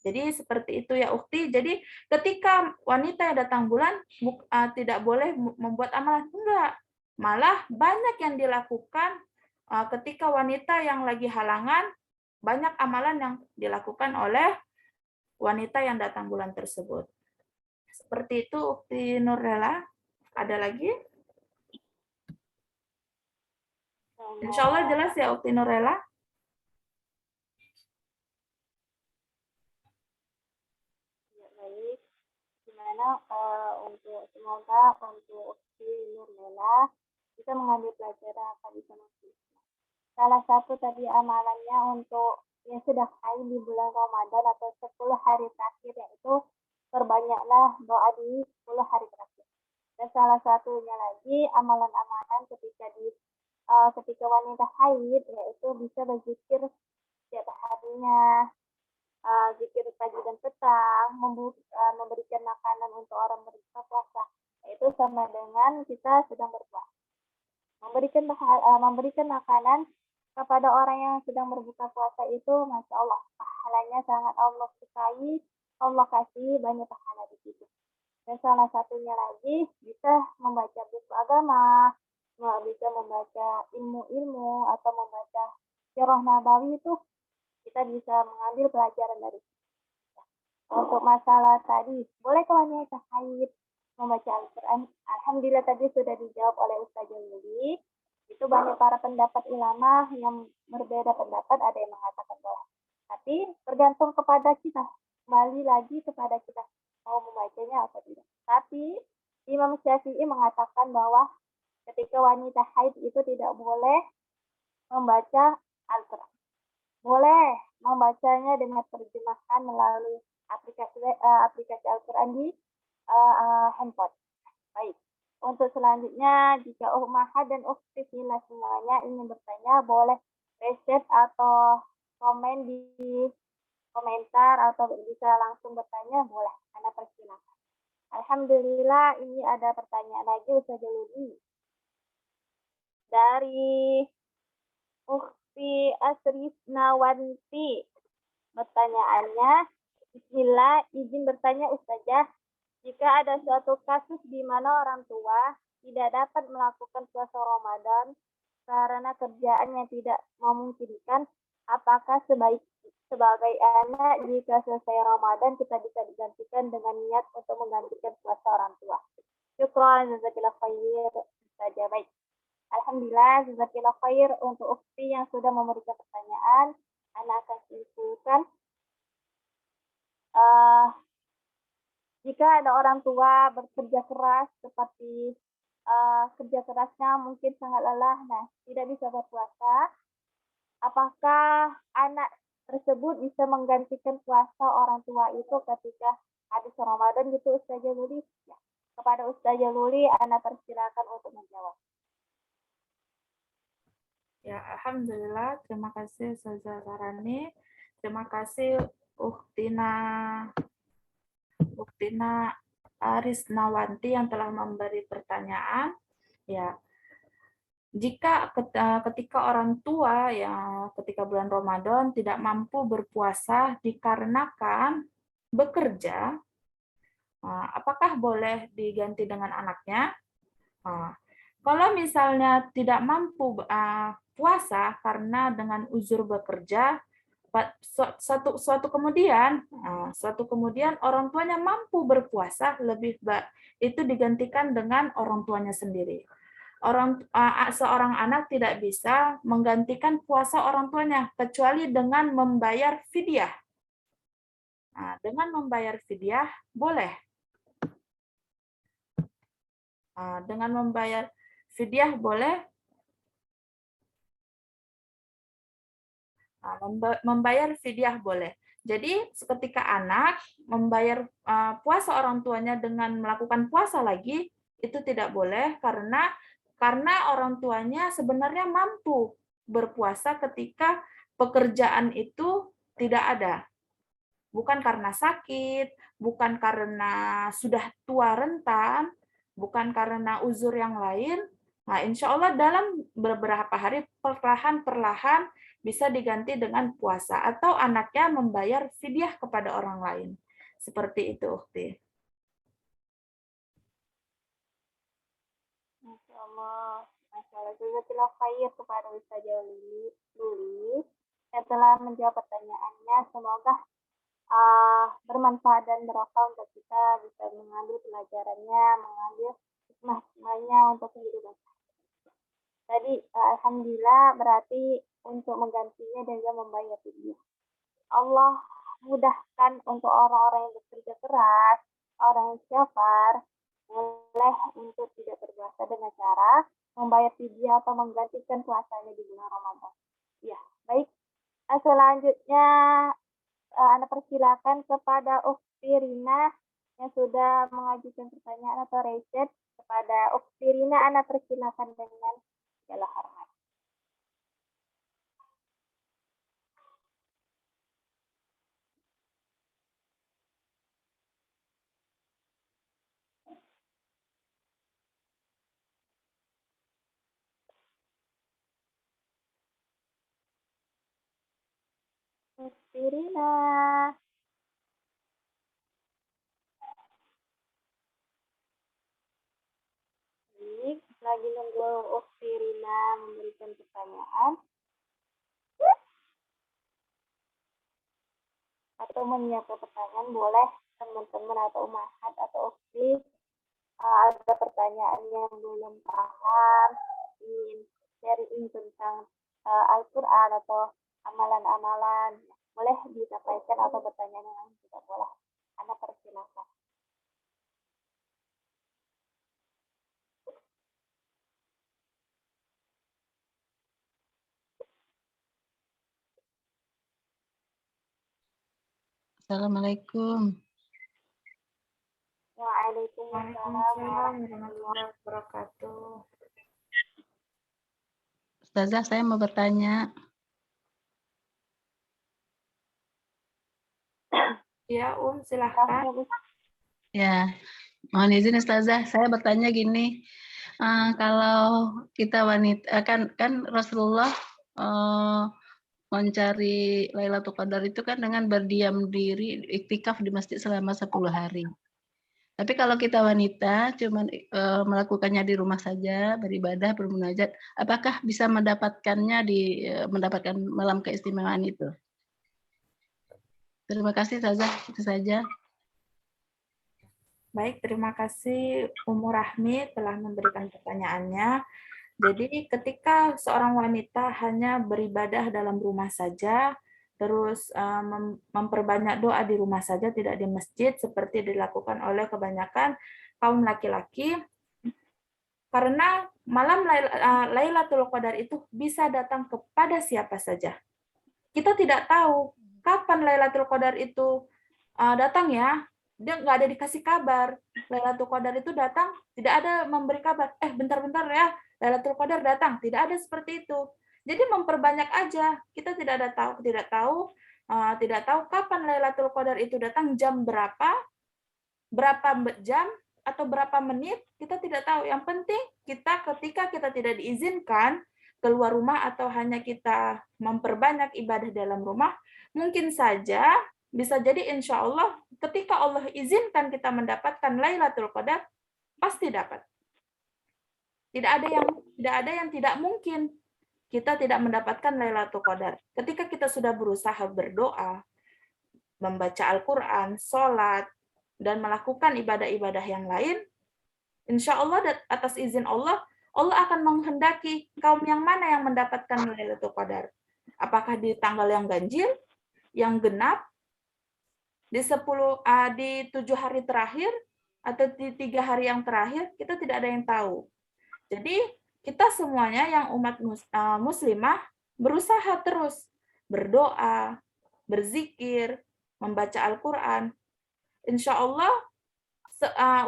[SPEAKER 3] Jadi seperti itu ya Ukti. Jadi ketika wanita yang datang bulan tidak boleh membuat amalan, enggak. Malah banyak yang dilakukan ketika wanita yang lagi halangan, banyak amalan yang dilakukan oleh wanita yang datang bulan tersebut. Seperti itu Ukti Nurlela. Ada lagi? Insya Allah jelas ya Ukti Nurlela.
[SPEAKER 1] Baik, gimana untuk semoga untuk Ukti Nurlela bisa mengambil pelajaran apa bisa nanti. Salah satu tadi amalannya untuk yang sudah haid di bulan Ramadan atau 10 hari terakhir, yaitu perbanyaklah doa di 10 hari terakhir. Dan salah satunya lagi amalan-amalan ketika wanita haid, yaitu bisa berzikir setiap harinya, zikir pagi dan petang, memberikan makanan untuk orang berbuka puasa, yaitu sama dengan kita sedang berpuasa. Memberikan makanan kepada orang yang sedang berbuka puasa itu, Masya Allah, pahalanya sangat Allah sukai, Allah kasih banyak pahala di situ. Dan salah satunya lagi bisa membaca buku agama, bisa membaca ilmu-ilmu atau membaca sirah nabawi, itu kita bisa mengambil pelajaran dari situ. Untuk masalah tadi, bolehkah wanita haid membaca Al-Quran? Alhamdulillah tadi sudah dijawab oleh Ustazah Yuli. Itu banyak para pendapat ulama yang berbeda pendapat, ada yang mengatakan boleh. Tapi tergantung kepada kita, kembali lagi kepada kita mau membacanya atau tidak. Tapi Imam Syafi'i mengatakan bahwa ketika wanita haid itu tidak boleh membaca Al-Quran. Boleh membacanya dengan terjemahan melalui aplikasi Al-Quran di handphone. Baik. Untuk selanjutnya, jika Ummahat dan Ukhti Fillah semuanya ingin bertanya, boleh reset atau komen di komentar atau bisa langsung bertanya, boleh. Anda persilakan. Alhamdulillah, ini ada pertanyaan lagi Ustazah Ludi. Dari Ukhti Asrisnawanti. Pertanyaannya, Bismillah, izin bertanya Ustazah, jika ada suatu kasus di mana orang tua tidak dapat melakukan puasa Ramadan karena kerjaan yang tidak memungkinkan, apakah sebagai anak jika selesai Ramadan kita bisa digantikan dengan niat untuk menggantikan puasa orang tua? Syukran, jazakallah khair, Ustazah. Baik. Alhamdulillah, jazakallah khair untuk Ukti yang sudah memberikan pertanyaan. Anak akan simpulkan. Jika ada orang tua bekerja keras seperti kerja kerasnya mungkin sangat lelah, tidak bisa berpuasa, apakah anak tersebut bisa menggantikan puasa orang tua itu ketika habis Ramadan gitu, Ustazah Luli? Ya. Kepada Ustazah Luli, Anda persilakan untuk menjawab.
[SPEAKER 3] Ya, Alhamdulillah. Terima kasih Ustazah Sarani. Terima kasih Uktina Arisnawanti yang telah memberi pertanyaan. Ya, jika ketika orang tua yang ketika bulan Ramadan tidak mampu berpuasa dikarenakan bekerja, apakah boleh diganti dengan anaknya? Kalau misalnya tidak mampu puasa karena dengan uzur bekerja, suatu kemudian orang tuanya mampu berpuasa, lebih baik itu digantikan dengan orang tuanya sendiri. Seorang anak tidak bisa menggantikan puasa orang tuanya kecuali dengan membayar fidyah. Dengan membayar fidyah boleh. Dengan membayar fidyah boleh. Membayar fidyah boleh. Jadi ketika anak membayar puasa orang tuanya dengan melakukan puasa lagi, itu tidak boleh karena orang tuanya sebenarnya mampu berpuasa ketika pekerjaan itu tidak ada. Bukan karena sakit, bukan karena sudah tua rentan, bukan karena uzur yang lain. Nah, insya Allah dalam beberapa hari perlahan-perlahan bisa diganti dengan puasa atau anaknya membayar fidyah kepada orang lain. Seperti itu, Ukti.
[SPEAKER 1] Masya Allah. Masya Allah. Jazakallah khair kepada Ustazah Luli yang telah menjawab pertanyaannya. Semoga bermanfaat dan barokah untuk kita bisa mengambil pelajarannya, mengambil hikmah-hikmahnya untuk kehidupan. Tadi alhamdulillah berarti untuk menggantinya dan juga membayar fidyah. Allah mudahkan untuk orang-orang yang bekerja keras, orang yang sabar, boleh untuk tidak berpuasa dengan cara membayar fidyah atau menggantikan puasanya di bulan Ramadan. Ya, baik. Selanjutnya Anda persilakan kepada Ukti Rina yang sudah mengajukan pertanyaan atau riset. Kepada Ukti Rina, Anda persilakan dengan segala hormat. Ukti Rina. Baik, lagi nunggu Ukti Rina memberikan pertanyaan atau menyiapkan pertanyaan, boleh teman-teman atau umahat atau Ukti ada pertanyaan yang belum paham, ingin sharing tentang Al-Quran atau amalan-amalan, boleh disampaikan atau pertanyaan yang lain juga boleh. Anda persilakan.
[SPEAKER 4] Assalamualaikum.
[SPEAKER 1] Waalaikumsalam
[SPEAKER 3] warahmatullahi wabarakatuh.
[SPEAKER 4] Ustazah, saya mau bertanya.
[SPEAKER 3] Ya, silahkan.
[SPEAKER 4] Ya, mohon izin Ustazah, saya bertanya gini. Kalau kita wanita, kan Rasulullah mencari Lailatul Qadar itu kan dengan berdiam diri, iktikaf di masjid selama 10 hari. Tapi kalau kita wanita cuman melakukannya di rumah saja, beribadah, bermunajat, apakah bisa mendapatkannya mendapatkan malam keistimewaan itu? Terima kasih Ustazah, itu saja.
[SPEAKER 3] Baik, terima kasih Ummu Rahmi telah memberikan pertanyaannya. Jadi ketika seorang wanita hanya beribadah dalam rumah saja, terus memperbanyak doa di rumah saja, tidak di masjid, seperti dilakukan oleh kebanyakan kaum laki-laki, karena malam Lailatul Qadar itu bisa datang kepada siapa saja. Kita tidak tahu kapan Lailatul Qadar itu datang ya, dia nggak ada dikasih kabar. Lailatul Qadar itu datang, tidak ada memberi kabar. Bentar-bentar ya, Lailatul Qadar datang, tidak ada seperti itu. Jadi memperbanyak aja. Kita tidak tahu kapan Lailatul Qadar itu datang, jam berapa jam, atau berapa menit, kita tidak tahu. Yang penting ketika kita tidak diizinkan keluar rumah atau hanya kita memperbanyak ibadah dalam rumah, mungkin saja bisa jadi insya Allah ketika Allah izinkan kita mendapatkan Lailatul Qadar, pasti dapat. Tidak ada yang tidak mungkin kita tidak mendapatkan Lailatul Qadar. Ketika kita sudah berusaha berdoa, membaca Al-Quran, sholat, dan melakukan ibadah-ibadah yang lain, insya Allah atas izin Allah, Allah akan menghendaki kaum yang mana yang mendapatkan Lailatul Qadar. Apakah di tanggal yang ganjil, yang genap, di 7 hari terakhir, atau di 3 hari yang terakhir, kita tidak ada yang tahu. Jadi, kita semuanya yang umat muslimah berusaha terus berdoa, berzikir, membaca Al-Quran. Insya Allah,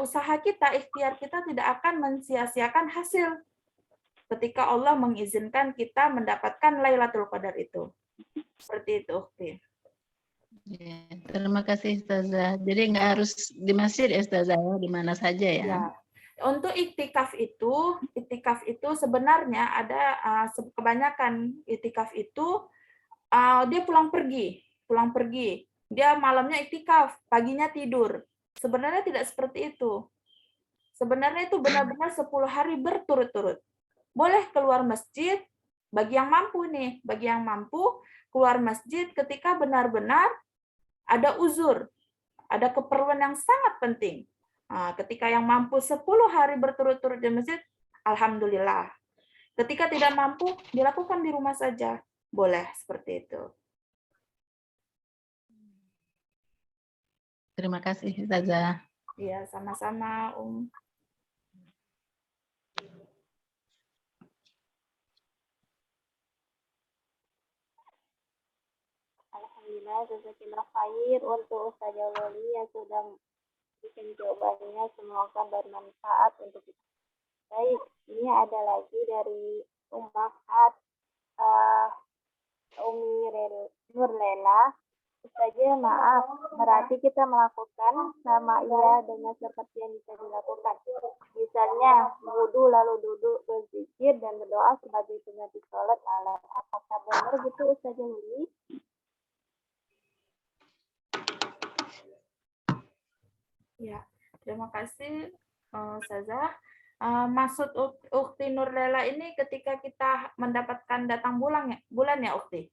[SPEAKER 3] usaha kita, ikhtiar kita tidak akan mensia-siakan hasil ketika Allah mengizinkan kita mendapatkan Lailatul Qadar itu. Seperti itu, Ukti.
[SPEAKER 4] Ya, terima kasih Ustazah. Jadi nggak harus di masjid ya Ustazah, di mana saja ya.
[SPEAKER 3] Ya. Untuk iktikaf itu sebenarnya ada kebanyakan iktikaf itu dia pulang pergi. Dia malamnya iktikaf, paginya tidur. Sebenarnya tidak seperti itu. Sebenarnya itu benar-benar 10 hari berturut-turut. Boleh keluar masjid, bagi yang mampu nih, bagi yang mampu keluar masjid ketika benar-benar ada uzur, ada keperluan yang sangat penting. Ketika yang mampu 10 hari berturut-turut di masjid, alhamdulillah. Ketika tidak mampu, dilakukan di rumah saja. Boleh seperti itu.
[SPEAKER 4] Terima kasih Ustazah.
[SPEAKER 3] Iya, sama-sama,
[SPEAKER 1] Alhamdulillah, jazakallah khair untuk Ustazah Loli yang sudah bikin jawabannya, semoga bermanfaat untuk kita. Baik, ini ada lagi dari Ummahat Umi Nurlela. Ustazah, maaf, berarti kita melakukan sama iya dengan seperti yang bisa dilakukan. Misalnya, wudhu lalu duduk berzikir dan berdoa sebagai pengganti sholat alam. Apakah benar gitu Ustazah Loli?
[SPEAKER 3] Ya, terima kasih, Ustazah. Maksud Ukti Nurlela ini ketika kita mendapatkan datang bulan ya, Ukti?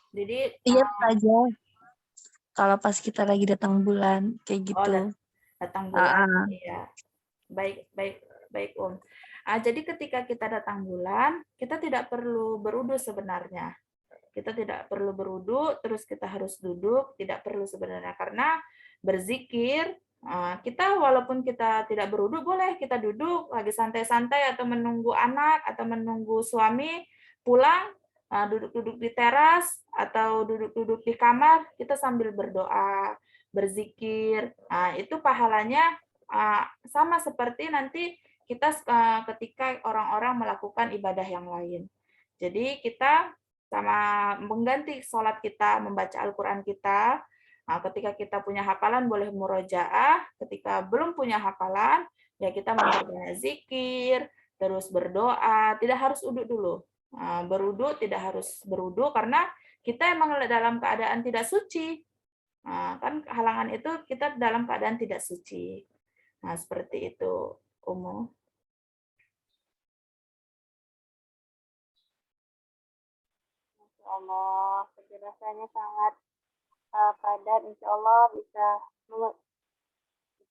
[SPEAKER 3] Jadi
[SPEAKER 5] Iya aja. Kalau pas kita lagi datang bulan kayak gitu.
[SPEAKER 3] Datang bulan. Iya. Baik, Om. Jadi ketika kita datang bulan, kita tidak perlu berwudu sebenarnya. Kita tidak perlu berwudu, terus kita harus duduk, tidak perlu sebenarnya karena berzikir. Kita walaupun kita tidak berwudu, boleh kita duduk lagi santai-santai atau menunggu anak atau menunggu suami pulang, duduk-duduk di teras atau duduk-duduk di kamar, kita sambil berdoa, berzikir. Itu pahalanya sama seperti nanti kita ketika orang-orang melakukan ibadah yang lain. Jadi kita sama mengganti sholat kita, membaca Al-Quran kita. Ketika kita punya hafalan boleh murojaah, ketika belum punya hafalan, ya kita memperbanyak zikir, terus berdoa, tidak harus uduk dulu. Berwudu tidak harus berwudu karena kita emang dalam keadaan tidak suci. Kan halangan itu kita dalam keadaan tidak suci. Nah, seperti itu, Umu.
[SPEAKER 1] Masya Allah, penjelasannya sangat padat. Insya Allah bisa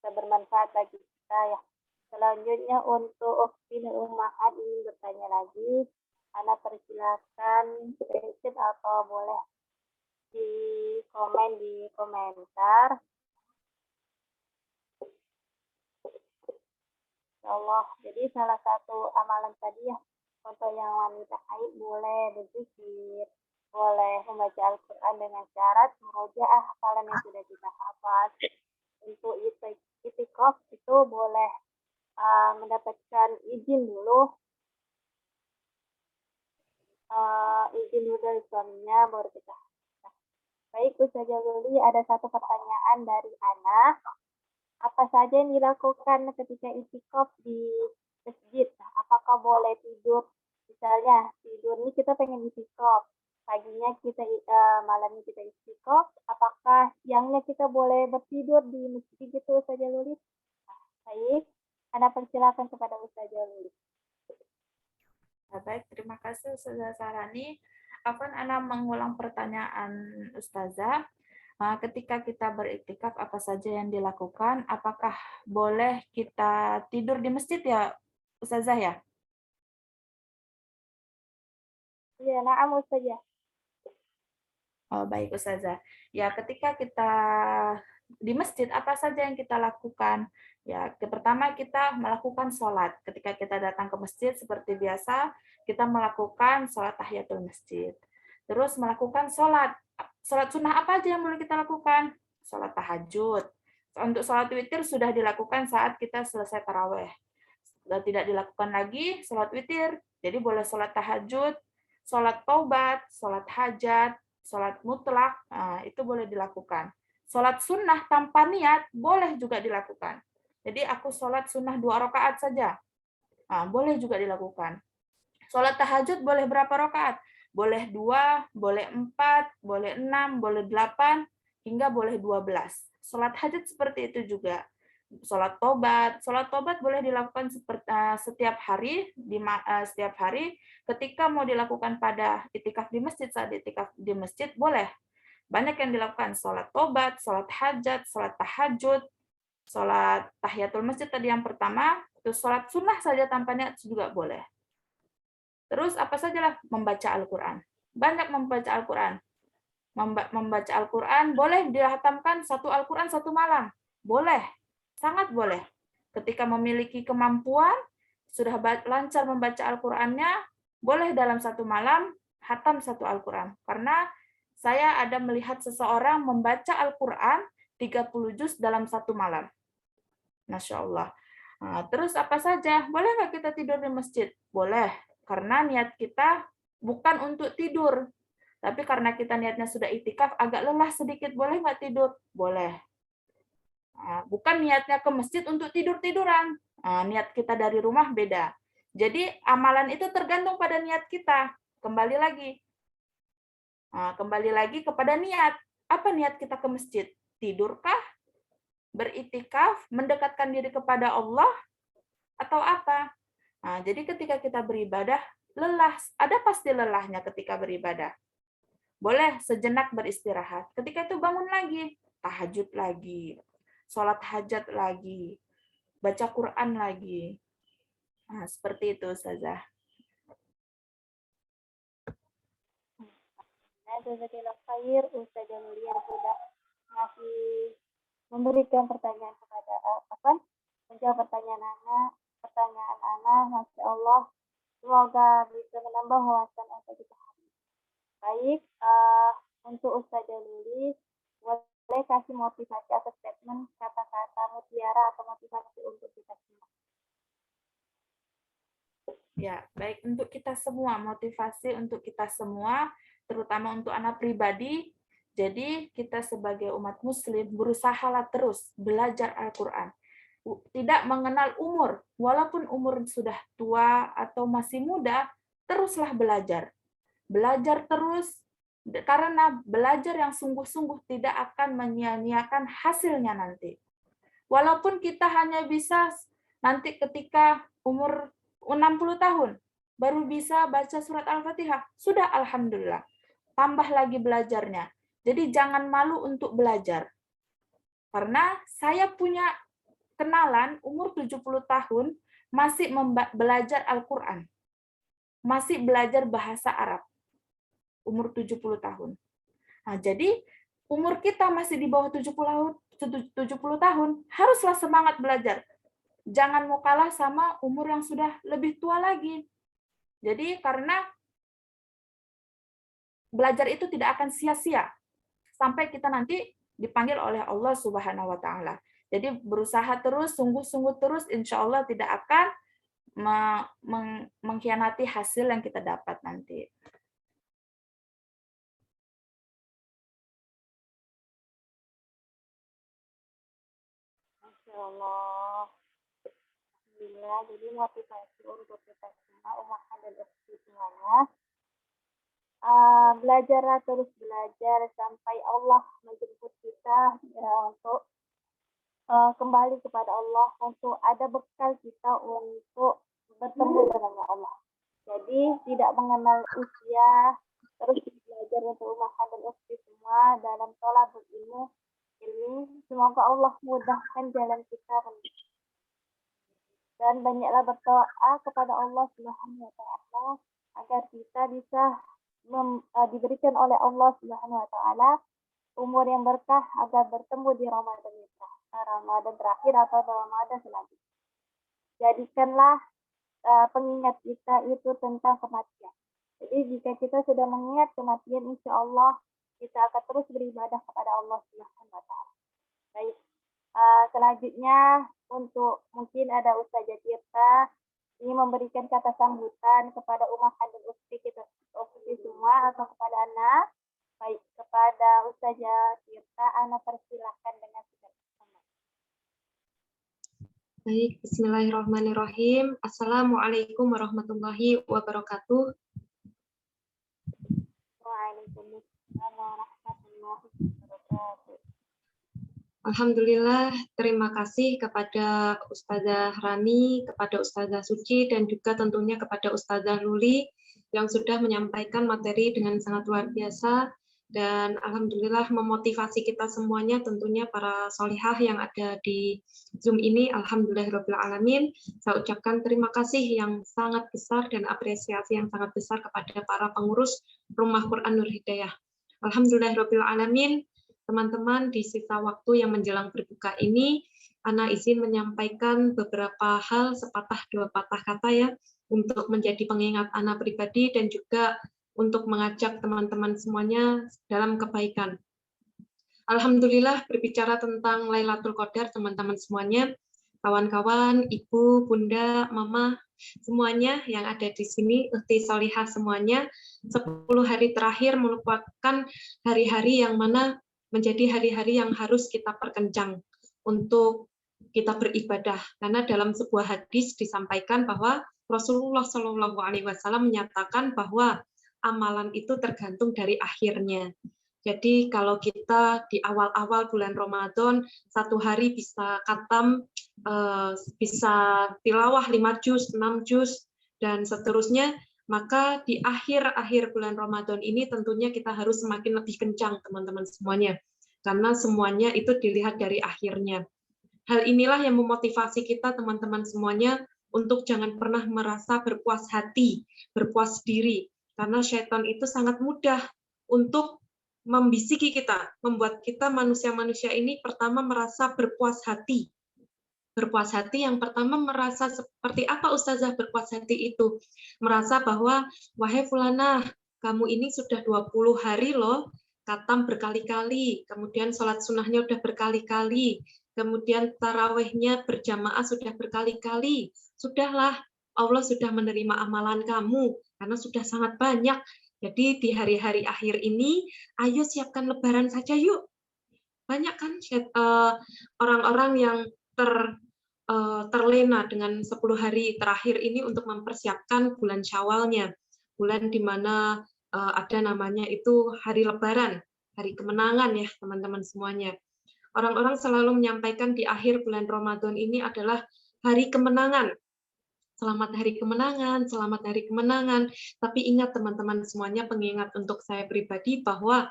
[SPEAKER 1] bermanfaat bagi kita ya. Selanjutnya untuk Ukti Ummahat ingin bertanya lagi. Ana persilakan question atau boleh di komentar. Allah. Jadi salah satu amalan tadi ya, untuk yang wanita haid boleh berzikir, boleh membaca Al-Quran dengan syarat murojaah hafalan yang sudah kita hafal. Untuk itikaf itu boleh mendapatkan izin dulu dari suaminya baru kita. Baik, Ustazah Luli, ada satu pertanyaan dari Ana. Apa saja yang dilakukan ketika itikaf di masjid? Nah, apakah boleh tidur? Misalnya, tidur ini kita pengen itikaf. Paginya kita, malamnya kita itikaf. Apakah siangnya kita boleh bertidur di masjid gitu, Ustazah Luli? Baik, Ana persilakan kepada Ustazah Luli.
[SPEAKER 3] Baik, terima kasih Ustazah Sarani. Akan Ana mengulang pertanyaan Ustazah. Ketika kita beriktikaf, apa saja yang dilakukan? Apakah boleh kita tidur di masjid ya, Ustazah ya?
[SPEAKER 1] Iya, na'am Ustazah.
[SPEAKER 3] Oh, baik Ustazah. Ya, ketika kita di masjid, apa saja yang kita lakukan? Ya, pertama kita melakukan sholat. Ketika kita datang ke masjid, seperti biasa, kita melakukan sholat tahiyatul masjid. Terus melakukan sholat. Sholat sunnah apa aja yang boleh kita lakukan? Sholat tahajud. Untuk sholat witir sudah dilakukan saat kita selesai taraweh. Sudah tidak dilakukan lagi sholat witir. Jadi boleh sholat tahajud, sholat taubat, sholat hajat, sholat mutlak, itu boleh dilakukan. Sholat sunnah tanpa niat boleh juga dilakukan. Jadi aku sholat sunnah 2 rakaat saja, boleh juga dilakukan. Sholat tahajud boleh berapa rakaat? Boleh 2, boleh 4, boleh 6, boleh 8, hingga boleh 12. Sholat hajat seperti itu juga. Sholat tobat boleh dilakukan setiap hari, setiap hari. Ketika mau dilakukan pada itikaf di masjid, saat itikaf di masjid boleh. Banyak yang dilakukan, sholat tobat, sholat hajat, sholat tahajud, sholat tahiyatul masjid tadi yang pertama, terus sholat sunnah saja tanpa niat juga boleh. Terus apa sajalah membaca Al-Quran. Banyak membaca Al-Quran. Membaca Al-Quran boleh dihatamkan satu Al-Quran satu malam. Boleh, sangat boleh. Ketika memiliki kemampuan, sudah lancar membaca Al-Qurannya, boleh dalam satu malam hatam satu Al-Quran. Karena saya ada melihat seseorang membaca Al-Quran 30 juz dalam satu malam. Masya Allah. Nah, terus apa saja? Boleh nggak kita tidur di masjid? Boleh. Karena niat kita bukan untuk tidur. Tapi karena kita niatnya sudah itikaf, agak lelah sedikit. Boleh nggak tidur? Boleh. Nah, bukan niatnya ke masjid untuk tidur-tiduran. Nah, niat kita dari rumah beda. Jadi amalan itu tergantung pada niat kita. Kembali lagi. Nah, kembali lagi kepada niat. Apa niat kita ke masjid? Tidurkah? Beritikaf? Mendekatkan diri kepada Allah? Atau apa? Nah, jadi ketika kita beribadah, lelah. Ada pasti lelahnya ketika beribadah. Boleh sejenak beristirahat. Ketika itu bangun lagi, tahajud lagi, sholat hajat lagi, baca Quran lagi. Nah, seperti itu, Ustazah.
[SPEAKER 1] Jazakallah khair, Ustazah Mulia sudah ngasih memberikan pertanyaan kepada menjawab pertanyaan Ana, Masya Allah. Semoga bisa menambah wawasan untuk kita hari. Baik, untuk Ustazah Luli, boleh kasih motivasi atau statement kata-kata mutiara atau motivasi untuk kita semua.
[SPEAKER 3] Ya, baik untuk kita semua, motivasi untuk kita semua, terutama untuk anak pribadi. Jadi kita sebagai umat muslim berusahalah terus belajar Al-Quran. Tidak mengenal umur, walaupun umur sudah tua atau masih muda, teruslah belajar. Belajar terus, karena belajar yang sungguh-sungguh tidak akan menyia-nyiakan hasilnya nanti. Walaupun kita hanya bisa nanti ketika umur 60 tahun, baru bisa baca surat Al-Fatihah, sudah Alhamdulillah. Tambah lagi belajarnya. Jadi jangan malu untuk belajar. Karena saya punya kenalan umur 70 tahun, masih belajar Al-Quran. Masih belajar bahasa Arab. Umur 70 tahun. Nah, jadi umur kita masih di bawah 70 tahun, haruslah semangat belajar. Jangan mau kalah sama umur yang sudah lebih tua lagi. Jadi karena belajar itu tidak akan sia-sia sampai kita nanti dipanggil oleh Allah Subhanahu wa taala. Jadi berusaha terus, sungguh-sungguh terus, insya Allah tidak akan mengkhianati hasil yang kita dapat nanti.
[SPEAKER 1] Allah. Alhamdulillah, jadi motivasi untuk kita semua, umat dan ukhti semuanya. Belajarlah terus belajar sampai Allah menjemput kita untuk kembali kepada Allah, untuk ada bekal kita untuk bertemu dengan Allah. Jadi tidak mengenal usia, terus belajar untuk umat dan ukhti semua dalam thalabul ilmi. Semoga Allah mudahkan jalan kita dan banyaklah berdoa kepada Allah Subhanahu wa taala agar kita bisa diberikan oleh Allah Subhanahu wa taala umur yang berkah agar bertemu di Ramadan terakhir atau Ramadan selanjutnya. Jadikanlah pengingat kita itu tentang kematian. Jadi jika kita sudah mengingat kematian, insya Allah kita akan terus beribadah kepada Allah Subhanahu wa taala. Baik. Selanjutnya untuk mungkin ada Ustazah Tirta ini memberikan kata sambutan kepada umat dan ukhti kita semua atau kepada anak. Baik, kepada Ustazah Tirta, Ana persilahkan dengan segala.
[SPEAKER 6] Baik, bismillahirrahmanirrahim. Assalamualaikum warahmatullahi wabarakatuh.
[SPEAKER 1] Waalaikumsalam warahmatullahi wabarakatuh.
[SPEAKER 6] Alhamdulillah, terima kasih kepada Ustazah Rani, kepada Ustazah Suci, dan juga tentunya kepada Ustazah Luli yang sudah menyampaikan materi dengan sangat luar biasa. Dan Alhamdulillah memotivasi kita semuanya, tentunya para solihah yang ada di Zoom ini. Alhamdulillahirrahmanirrahim. Saya ucapkan terima kasih yang sangat besar dan apresiasi yang sangat besar kepada para pengurus Rumah Quran Nur Hidayah. Alhamdulillahirrahmanirrahim. Teman-teman, di sisa waktu yang menjelang berbuka ini, Ana izin menyampaikan beberapa hal sepatah dua patah kata ya, untuk menjadi pengingat Ana pribadi dan juga untuk mengajak teman-teman semuanya dalam kebaikan. Alhamdulillah, berbicara tentang Lailatul Qadar, teman-teman semuanya, kawan-kawan, ibu, bunda, mama, semuanya yang ada di sini, ukhti solihah semuanya, 10 hari terakhir merupakan hari-hari yang mana menjadi hari-hari yang harus kita perkencang untuk kita beribadah. Karena dalam sebuah hadis disampaikan bahwa Rasulullah SAW menyatakan bahwa amalan itu tergantung dari akhirnya. Jadi kalau kita di awal-awal bulan Ramadan, 1 hari bisa khatam, bisa tilawah 5 juz, 6 juz, dan seterusnya, maka di akhir-akhir bulan Ramadan ini tentunya kita harus semakin lebih kencang, teman-teman semuanya. Karena semuanya itu dilihat dari akhirnya. Hal inilah yang memotivasi kita, teman-teman semuanya, untuk jangan pernah merasa berpuas hati, berpuas diri. Karena syaitan itu sangat mudah untuk membisiki kita, membuat kita manusia-manusia ini pertama merasa berpuas hati. Berpuas hati yang pertama merasa seperti apa Ustazah berpuas hati itu? Merasa bahwa, wahai fulanah, kamu ini sudah 20 hari loh, khatam berkali-kali, kemudian sholat sunnahnya udah berkali-kali, kemudian tarawehnya berjamaah sudah berkali-kali. Sudahlah, Allah sudah menerima amalan kamu, karena sudah sangat banyak. Jadi di hari-hari akhir ini, ayo siapkan lebaran saja yuk. Banyak kan orang-orang yang terlena dengan 10 hari terakhir ini untuk mempersiapkan bulan Syawalnya, bulan di mana ada namanya itu hari Lebaran, hari kemenangan ya teman-teman semuanya. Orang-orang selalu menyampaikan di akhir bulan Ramadan ini adalah hari kemenangan. Selamat hari kemenangan, selamat hari kemenangan. Tapi ingat teman-teman semuanya, pengingat untuk saya pribadi bahwa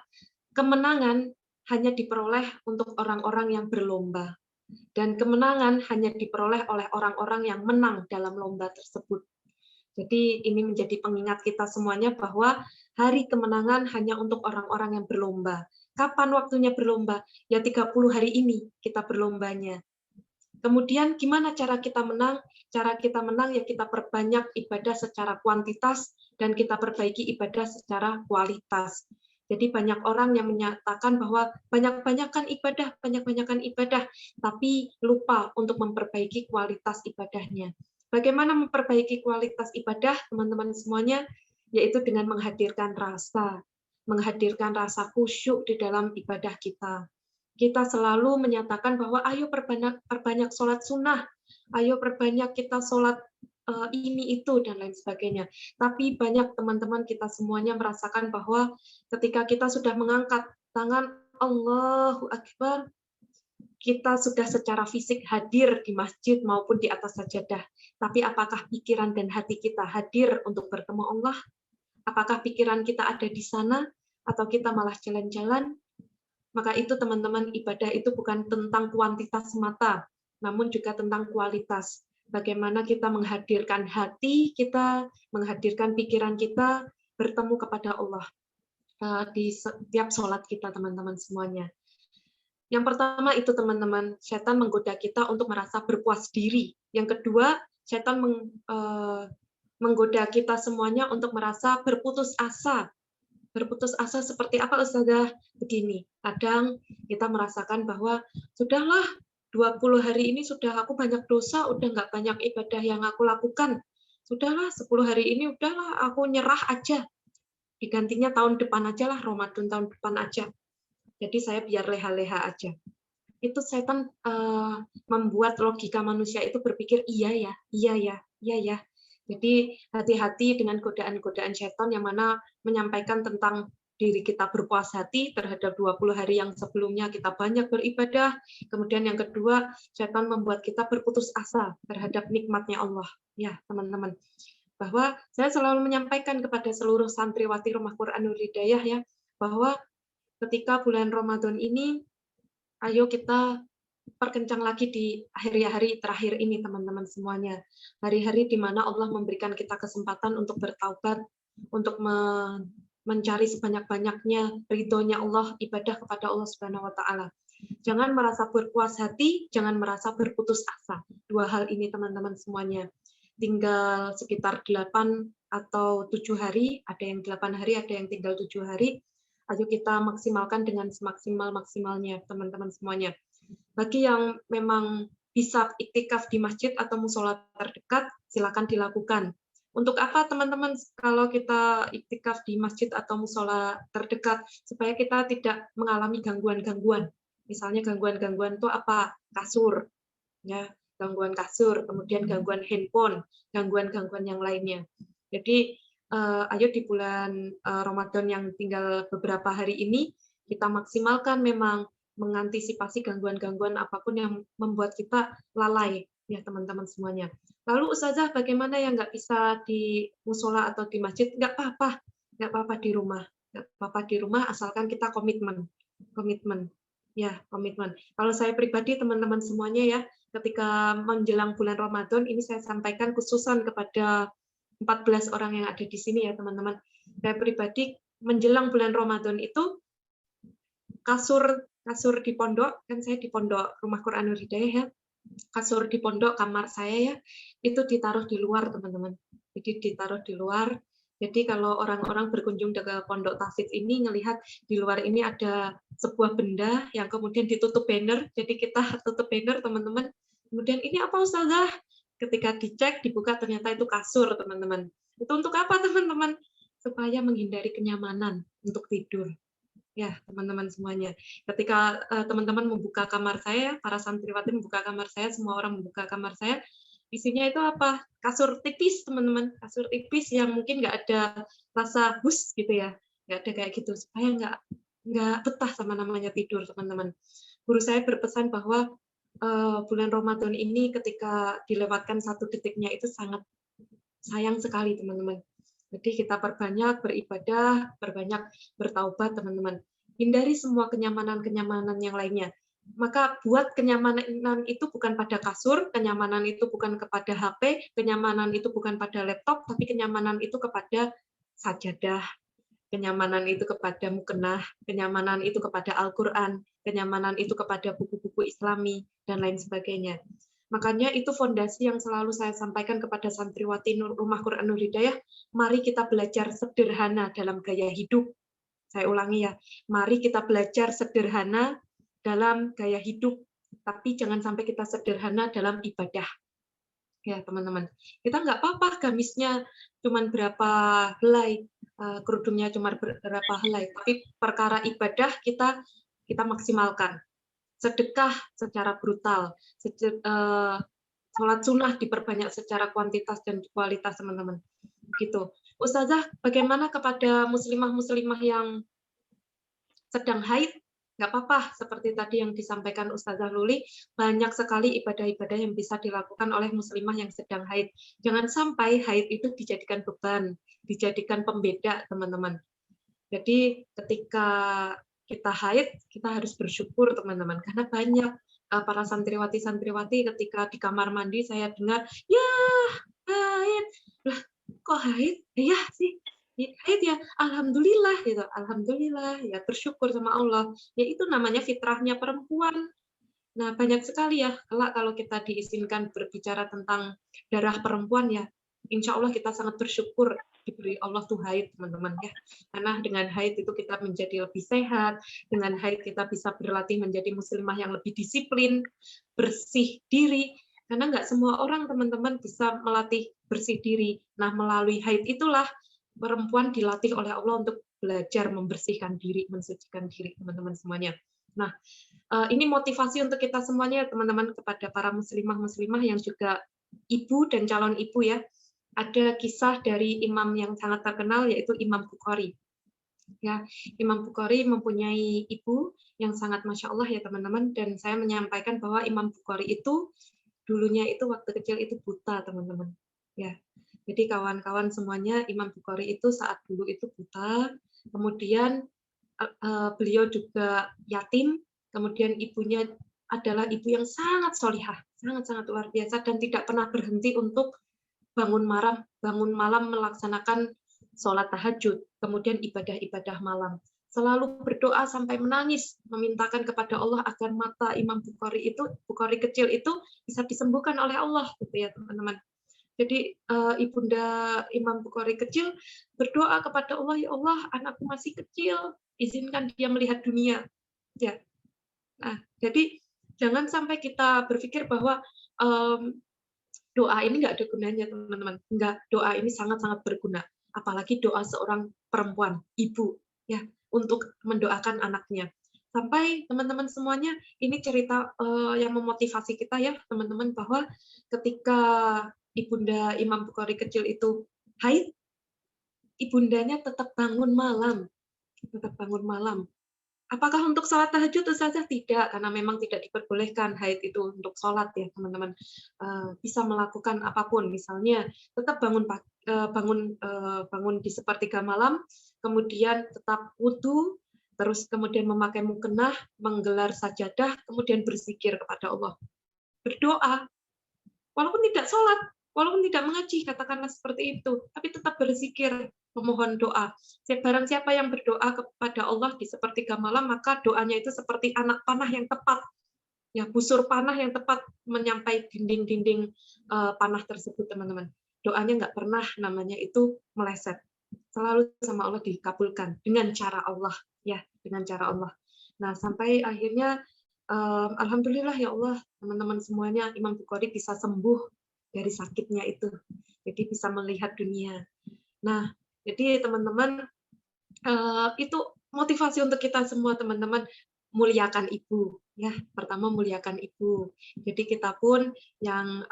[SPEAKER 6] kemenangan hanya diperoleh untuk orang-orang yang berlomba. Dan kemenangan hanya diperoleh oleh orang-orang yang menang dalam lomba tersebut. Jadi ini menjadi pengingat kita semuanya bahwa hari kemenangan hanya untuk orang-orang yang berlomba. Kapan waktunya berlomba? Ya 30 hari ini kita berlombanya. Kemudian gimana cara kita menang? Cara kita menang ya kita perbanyak ibadah secara kuantitas dan kita perbaiki ibadah secara kualitas. Jadi banyak orang yang menyatakan bahwa banyak-banyakan ibadah, tapi lupa untuk memperbaiki kualitas ibadahnya. Bagaimana memperbaiki kualitas ibadah, teman-teman semuanya? Yaitu dengan menghadirkan rasa khusyuk di dalam ibadah kita. kita selalu menyatakan bahwa ayo perbanyak sholat sunnah, ayo perbanyak kita sholat ini itu dan lain sebagainya. Tapi banyak teman-teman kita semuanya merasakan bahwa ketika kita sudah mengangkat tangan Allahu Akbar, kita sudah secara fisik hadir di masjid maupun di atas sajadah. Tapi apakah pikiran dan hati kita hadir untuk bertemu Allah? Apakah pikiran kita ada di sana atau kita malah jalan-jalan? Maka itu teman-teman, ibadah itu bukan tentang kuantitas semata, namun juga tentang kualitas. Bagaimana kita menghadirkan hati kita, menghadirkan pikiran kita, bertemu kepada Allah di setiap sholat kita, teman-teman semuanya. Yang pertama itu, teman-teman, setan menggoda kita untuk merasa berpuas diri. Yang kedua, setan menggoda kita semuanya untuk merasa berputus asa. Berputus asa seperti apa, Ustazah? Begini, kadang kita merasakan bahwa sudahlah 20 hari ini sudah aku banyak dosa, udah nggak banyak ibadah yang aku lakukan. Sudahlah 10 hari ini udahlah aku nyerah aja. Digantinya tahun depan aja lah, Ramadan tahun depan aja. Jadi saya biar leha-leha aja. Itu setan membuat logika manusia itu berpikir iya ya. Jadi hati-hati dengan godaan-godaan setan yang mana menyampaikan tentang diri kita berpuas hati terhadap 20 hari yang sebelumnya kita banyak beribadah. Kemudian yang kedua, setan membuat kita berputus asa terhadap nikmatnya Allah. Ya, teman-teman. Bahwa saya selalu menyampaikan kepada seluruh santriwati Rumah Quran Nur Hidayah ya, bahwa ketika bulan Ramadan ini, ayo kita perkencang lagi di hari-hari terakhir ini, teman-teman semuanya. Hari-hari di mana Allah memberikan kita kesempatan untuk bertaubat, untuk mencari sebanyak-banyaknya ridhonya Allah, ibadah kepada Allah Subhanahu wa Ta'ala. Jangan merasa berpuas hati, jangan merasa berputus asa. Dua hal ini, teman-teman semuanya. Tinggal sekitar 8 atau 7 hari, ada yang 8 hari, ada yang tinggal 7 hari. Ayo kita maksimalkan dengan semaksimal-maksimalnya, teman-teman semuanya. Bagi yang memang bisa iktikaf di masjid atau musola terdekat, silakan dilakukan. Untuk apa, teman-teman, kalau kita iktikaf di masjid atau musola terdekat? Supaya kita tidak mengalami gangguan-gangguan. Misalnya gangguan-gangguan itu apa? Kasur, ya, gangguan kasur, kemudian gangguan handphone, gangguan-gangguan yang lainnya. Jadi, ayo di bulan Ramadan yang tinggal beberapa hari ini, kita maksimalkan memang mengantisipasi gangguan-gangguan apapun yang membuat kita lalai, ya teman-teman semuanya. Lalu Ustazah, bagaimana yang nggak bisa di musola atau di masjid? Nggak apa-apa di rumah. Nggak apa-apa di rumah, asalkan kita komitmen. Ya, komitmen. Kalau saya pribadi, teman-teman semuanya ya, ketika menjelang bulan Ramadan, ini saya sampaikan khususan kepada 14 orang yang ada di sini ya teman-teman. Saya pribadi menjelang bulan Ramadan itu kasur di pondok, kan saya di pondok Rumah Quran Nur Hidayah ya, kasur di pondok kamar saya ya, itu ditaruh di luar teman-teman. Jadi ditaruh di luar. Jadi kalau orang-orang berkunjung ke pondok tahfidz ini ngelihat di luar ini ada sebuah benda yang kemudian ditutup banner. Jadi kita tutup banner teman-teman. Kemudian ini apa Ustazah? Ketika dicek, dibuka ternyata itu kasur, teman-teman. Itu untuk apa, teman-teman? Supaya menghindari kenyamanan untuk tidur. Ya, teman-teman semuanya. Ketika teman-teman membuka kamar saya, para santriwati membuka kamar saya, semua orang membuka kamar saya, isinya itu apa? Kasur tipis, teman-teman. Kasur tipis yang mungkin nggak ada rasa hus gitu ya. Nggak ada kayak gitu. Supaya nggak betah sama namanya tidur, teman-teman. Guru saya berpesan bahwa bulan Ramadan ini ketika dilewatkan 1 detiknya itu sangat sayang sekali, teman-teman. Jadi kita perbanyak beribadah, perbanyak bertaubat, teman-teman. Hindari semua kenyamanan-kenyamanan yang lainnya. Maka buat kenyamanan itu bukan pada kasur, kenyamanan itu bukan kepada HP, kenyamanan itu bukan pada laptop, tapi kenyamanan itu kepada sajadah, kenyamanan itu kepada mukenah, kenyamanan itu kepada Al-Quran, kenyamanan itu kepada buku-buku Islami, dan lain sebagainya. Makanya itu fondasi yang selalu saya sampaikan kepada santriwati Rumah Quran Nur Hidayah, mari kita belajar sederhana dalam gaya hidup. Saya ulangi ya, mari kita belajar sederhana dalam gaya hidup, tapi jangan sampai kita sederhana dalam ibadah. Ya teman-teman, kita nggak apa-apa gamisnya cuma berapa helai, kerudungnya cuma berapa helai, tapi perkara ibadah kita maksimalkan. sedekah secara brutal, sholat sunnah diperbanyak secara kuantitas dan kualitas, teman-teman. Gitu. Ustazah, bagaimana kepada muslimah-muslimah yang sedang haid? Nggak apa-apa, seperti tadi yang disampaikan Ustazah Luli, banyak sekali ibadah-ibadah yang bisa dilakukan oleh muslimah yang sedang haid. Jangan sampai haid itu dijadikan beban, dijadikan pembeda, teman-teman. Jadi ketika kita haid, kita harus bersyukur, teman-teman, karena banyak para santriwati-santriwati ketika di kamar mandi saya dengar, ya haid, lah kok haid? Ya sih, haid ya, alhamdulillah gitu, alhamdulillah ya, bersyukur sama Allah. Ya itu namanya fitrahnya perempuan. Nah, banyak sekali ya, kelak kalau kita diizinkan berbicara tentang darah perempuan ya, insya Allah kita sangat bersyukur diberi Allah tuh haid, teman-teman ya. Karena dengan haid itu kita menjadi lebih sehat, dengan haid kita bisa berlatih menjadi muslimah yang lebih disiplin, bersih diri. Karena nggak semua orang, teman-teman, bisa melatih bersih diri. Nah, melalui haid itulah perempuan dilatih oleh Allah untuk belajar membersihkan diri, mensucikan diri, teman-teman semuanya. Nah, ini motivasi untuk kita semuanya, teman-teman, kepada para muslimah-muslimah yang juga ibu dan calon ibu ya. Ada kisah dari imam yang sangat terkenal, yaitu Imam Bukhari. Ya, Imam Bukhari mempunyai ibu yang sangat masya Allah ya, teman-teman. Dan saya menyampaikan bahwa Imam Bukhari itu dulunya itu waktu kecil itu buta, teman-teman. Ya, jadi kawan-kawan semuanya, Imam Bukhari itu saat dulu itu buta. Kemudian beliau juga yatim. Kemudian ibunya adalah ibu yang sangat solihah, sangat-sangat luar biasa, dan tidak pernah berhenti untuk bangun malam melaksanakan sholat tahajud, kemudian ibadah-ibadah malam. Selalu berdoa sampai menangis, memintakan kepada Allah agar mata Imam Bukhari kecil itu bisa disembuhkan oleh Allah, gitu ya, teman-teman. Jadi ibunda Imam Bukhari kecil berdoa kepada Allah, ya Allah, anakku masih kecil, izinkan dia melihat dunia. Ya. Nah, jadi jangan sampai kita berpikir bahwa doa ini nggak ada gunanya, teman-teman. Enggak, doa ini sangat-sangat berguna. Apalagi doa seorang perempuan, ibu, ya, untuk mendoakan anaknya. Sampai teman-teman semuanya, ini cerita yang memotivasi kita ya, teman-teman, bahwa ketika ibunda Imam Bukhari kecil itu haid, ibundanya tetap bangun malam. Tetap bangun malam. Apakah untuk sholat tahajud? Ustazah tidak, karena memang tidak diperbolehkan haid itu untuk sholat ya, teman-teman. Bisa melakukan apapun, misalnya tetap bangun di sepertiga malam, kemudian tetap wudhu, terus kemudian memakai mukena, menggelar sajadah, kemudian berzikir kepada Allah. Berdoa, walaupun tidak sholat, walaupun tidak mengaji, katakanlah seperti itu, tapi tetap berzikir, memohon doa. Barang siapa yang berdoa kepada Allah di sepertiga malam, maka doanya itu seperti anak panah yang tepat, ya, busur panah yang tepat menyampai dinding-dinding panah tersebut, teman-teman. Doanya nggak pernah namanya itu meleset, selalu sama Allah dikabulkan dengan cara Allah, ya, dengan cara Allah. Nah, sampai akhirnya alhamdulillah ya Allah, teman-teman semuanya, Imam Bukhari bisa sembuh dari sakitnya itu, jadi bisa melihat dunia. Nah, jadi teman-teman, itu motivasi untuk kita semua, teman-teman, muliakan ibu, ya. Pertama, muliakan ibu. Jadi kita pun yang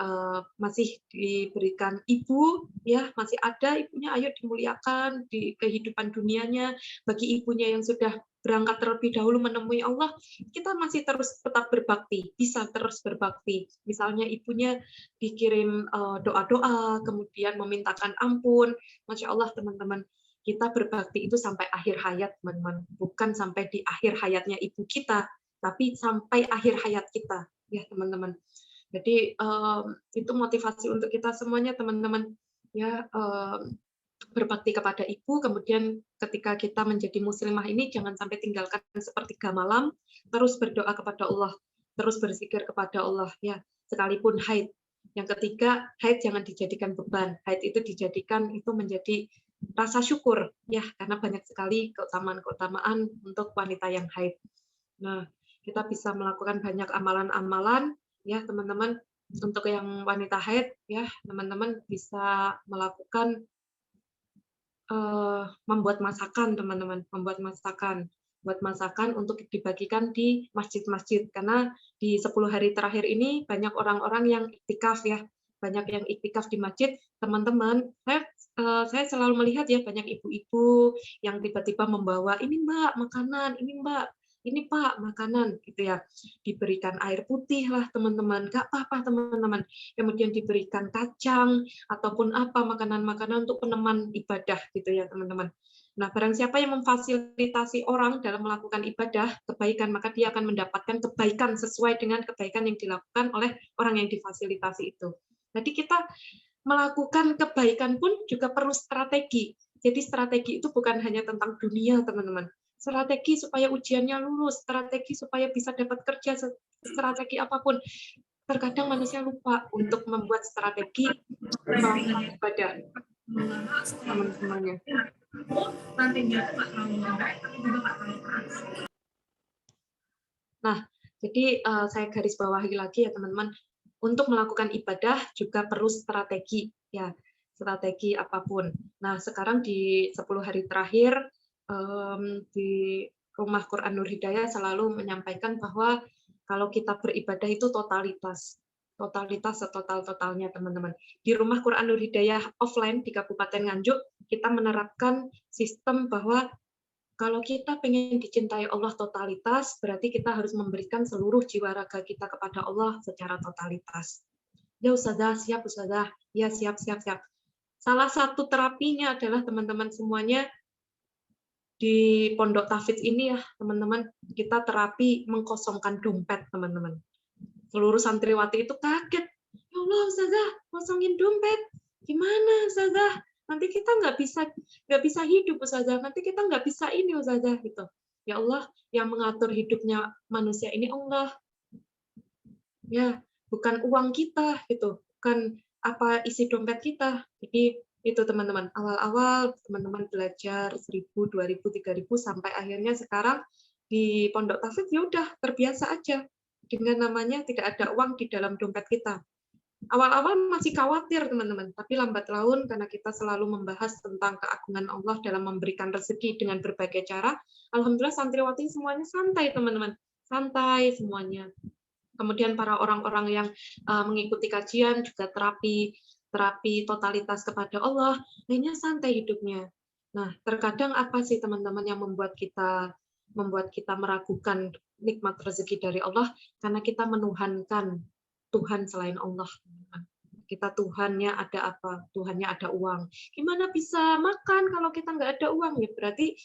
[SPEAKER 6] masih diberikan ibu, ya, masih ada ibunya, ayo dimuliakan di kehidupan dunianya. Bagi ibunya yang sudah berangkat terlebih dahulu menemui Allah, kita masih terus tetap berbakti, bisa terus berbakti. Misalnya ibunya dikirim doa-doa, kemudian memintakan ampun, Masya Allah, teman-teman, kita berbakti itu sampai akhir hayat, teman-teman. Bukan sampai di akhir hayatnya ibu kita, tapi sampai akhir hayat kita, ya, teman-teman. Jadi itu motivasi untuk kita semuanya, teman-teman, ya, berbakti kepada ibu. Kemudian ketika kita menjadi muslimah ini, jangan sampai tinggalkan sepertiga malam, terus berdoa kepada Allah, terus berzikir kepada Allah, ya, sekalipun haid. Yang ketiga, haid jangan dijadikan beban. Haid itu dijadikan itu menjadi rasa syukur, ya, karena banyak sekali keutamaan-keutamaan untuk wanita yang haid. Nah, kita bisa melakukan banyak amalan-amalan, ya, teman-teman. Untuk yang wanita haid, ya, teman-teman bisa melakukan membuat masakan, teman-teman, membuat masakan. buat masakan untuk dibagikan di masjid-masjid. Karena di 10 hari terakhir ini banyak orang-orang yang iktikaf ya, banyak yang iktikaf di masjid. Teman-teman, saya selalu melihat ya banyak ibu-ibu yang tiba-tiba membawa, ini Mbak makanan, ini Mbak, ini Pak makanan, gitu ya. Diberikan air putih lah teman-teman, nggak apa-apa teman-teman. Kemudian diberikan kacang ataupun apa makanan-makanan untuk peneman ibadah gitu ya teman-teman. Nah, barang siapa yang memfasilitasi orang dalam melakukan ibadah kebaikan, maka dia akan mendapatkan kebaikan sesuai dengan kebaikan yang dilakukan oleh orang yang difasilitasi itu. Jadi kita melakukan kebaikan pun juga perlu strategi. Jadi strategi itu bukan hanya tentang dunia, teman-teman. Strategi supaya ujiannya lulus, strategi supaya bisa dapat kerja, strategi apapun. Terkadang manusia lupa untuk membuat strategi melakukan ibadah. Teman-temannya. Nah, jadi saya garis bawahi lagi ya teman-teman, untuk melakukan ibadah juga perlu strategi ya, strategi apapun. Nah, sekarang di 10 hari terakhir di Rumah Quran Nur Hidayah selalu menyampaikan bahwa kalau kita beribadah itu totalitas setotal-totalnya teman-teman. Di Rumah Quran Nur Hidayah offline di Kabupaten Nganjuk, kita menerapkan sistem bahwa kalau kita pengen dicintai Allah totalitas, berarti kita harus memberikan seluruh jiwa raga kita kepada Allah secara totalitas. Ya Ustazah, siap Ustazah. Ya siap. Salah satu terapinya adalah teman-teman semuanya di Pondok Tahfidz ini ya, teman-teman, kita terapi mengkosongkan dompet, teman-teman. Seluruh santriwati itu kaget. Ya Allah Ustazah, kosongin dompet. Gimana Ustazah? Nanti kita nggak bisa hidup Ustazah, nanti kita nggak bisa ini Ustazah gitu. Ya Allah, yang mengatur hidupnya manusia ini Allah. Ya, bukan uang kita gitu, bukan apa isi dompet kita. Jadi itu teman-teman, awal-awal teman-teman belajar 1.000, 2.000, 3.000 sampai akhirnya sekarang di Pondok Tahfidz ya udah terbiasa aja dengan namanya tidak ada uang di dalam dompet kita. Awal-awal masih khawatir teman-teman, tapi lambat laun karena kita selalu membahas tentang keagungan Allah dalam memberikan rezeki dengan berbagai cara, alhamdulillah santriwati semuanya santai teman-teman, santai semuanya. Kemudian para orang-orang yang mengikuti kajian juga terapi totalitas kepada Allah, lainnya santai hidupnya. Nah, terkadang apa sih teman-teman yang membuat kita meragukan nikmat rezeki dari Allah? Karena kita menuhankan Tuhan selain Allah. Kita Tuhannya ada apa? Tuhannya ada uang. Gimana bisa makan kalau kita nggak ada uang? Ya berarti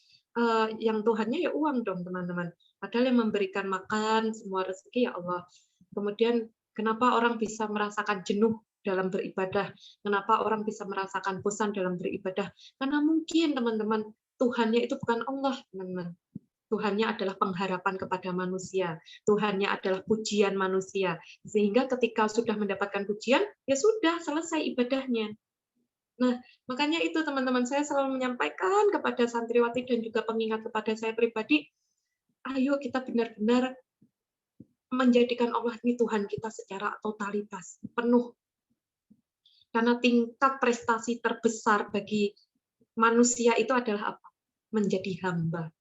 [SPEAKER 6] yang Tuhannya ya uang dong, teman-teman. Padahal yang memberikan makan, semua rezeki ya Allah. Kemudian kenapa orang bisa merasakan jenuh dalam beribadah? Kenapa orang bisa merasakan bosan dalam beribadah? Karena mungkin, teman-teman, Tuhannya itu bukan Allah, teman-teman. Tuhannya adalah pengharapan kepada manusia. Tuhannya adalah pujian manusia. Sehingga ketika sudah mendapatkan pujian, ya sudah selesai ibadahnya. Nah, makanya itu teman-teman, saya selalu menyampaikan kepada santriwati dan juga pengingat kepada saya pribadi, ayo kita benar-benar menjadikan Allah ini Tuhan kita secara totalitas, penuh. Karena tingkat prestasi terbesar bagi manusia itu adalah apa? Menjadi hamba.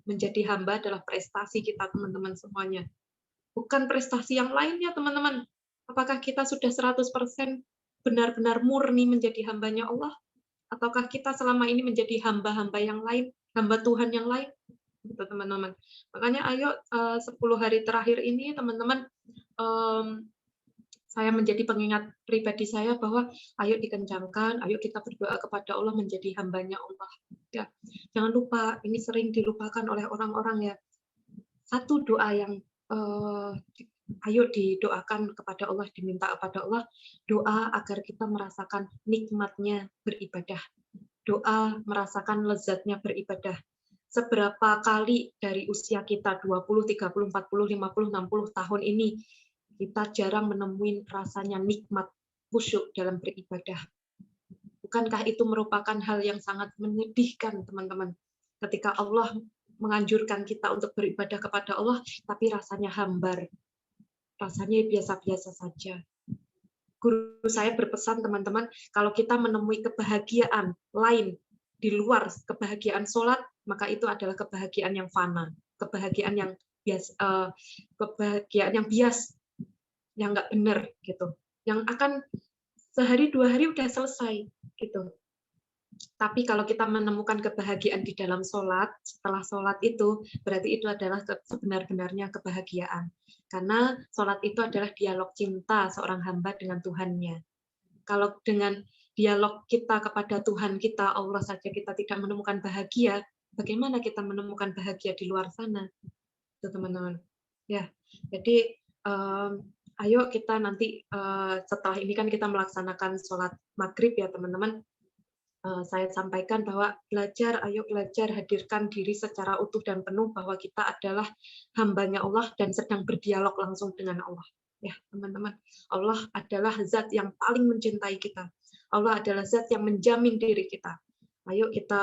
[SPEAKER 6] Menjadi hamba adalah prestasi kita teman-teman semuanya. Bukan prestasi yang lainnya teman-teman. Apakah kita sudah 100% benar-benar murni menjadi hambanya Allah? Ataukah kita selama ini menjadi hamba-hamba yang lain, hamba Tuhan yang lain? Gitu teman-teman. Makanya ayo 10 hari terakhir ini teman-teman, saya menjadi pengingat pribadi saya bahwa ayo dikencangkan, ayo kita berdoa kepada Allah menjadi hambanya Allah. Ya, jangan lupa, ini sering dilupakan oleh orang-orang ya. Satu doa yang ayo didoakan kepada Allah, diminta kepada Allah, doa agar kita merasakan nikmatnya beribadah. Doa merasakan lezatnya beribadah. Seberapa kali dari usia kita 20, 30, 40, 50, 60 tahun ini kita jarang menemui rasanya nikmat khusyuk dalam beribadah. Bukankah itu merupakan hal yang sangat menyedihkan, teman-teman? Ketika Allah menganjurkan kita untuk beribadah kepada Allah, tapi rasanya hambar. Rasanya biasa-biasa saja. Guru saya berpesan, teman-teman, kalau kita menemui kebahagiaan lain di luar kebahagiaan sholat, maka itu adalah kebahagiaan yang fana, kebahagiaan yang kebahagiaan yang bias, yang nggak benar gitu, yang akan sehari 2 hari udah selesai gitu. Tapi kalau kita menemukan kebahagiaan di dalam sholat, setelah sholat itu, berarti itu adalah sebenar-benarnya kebahagiaan. Karena sholat itu adalah dialog cinta seorang hamba dengan Tuhannya. Kalau dengan dialog kita kepada Tuhan kita, Allah saja kita tidak menemukan bahagia, bagaimana kita menemukan bahagia di luar sana? Itu teman-teman. Ya, jadi ayo kita nanti setelah ini kan kita melaksanakan sholat maghrib ya teman-teman. Saya sampaikan bahwa ayo belajar, hadirkan diri secara utuh dan penuh bahwa kita adalah hambanya Allah dan sedang berdialog langsung dengan Allah. Ya teman-teman, Allah adalah zat yang paling mencintai kita. Allah adalah zat yang menjamin diri kita. Ayo kita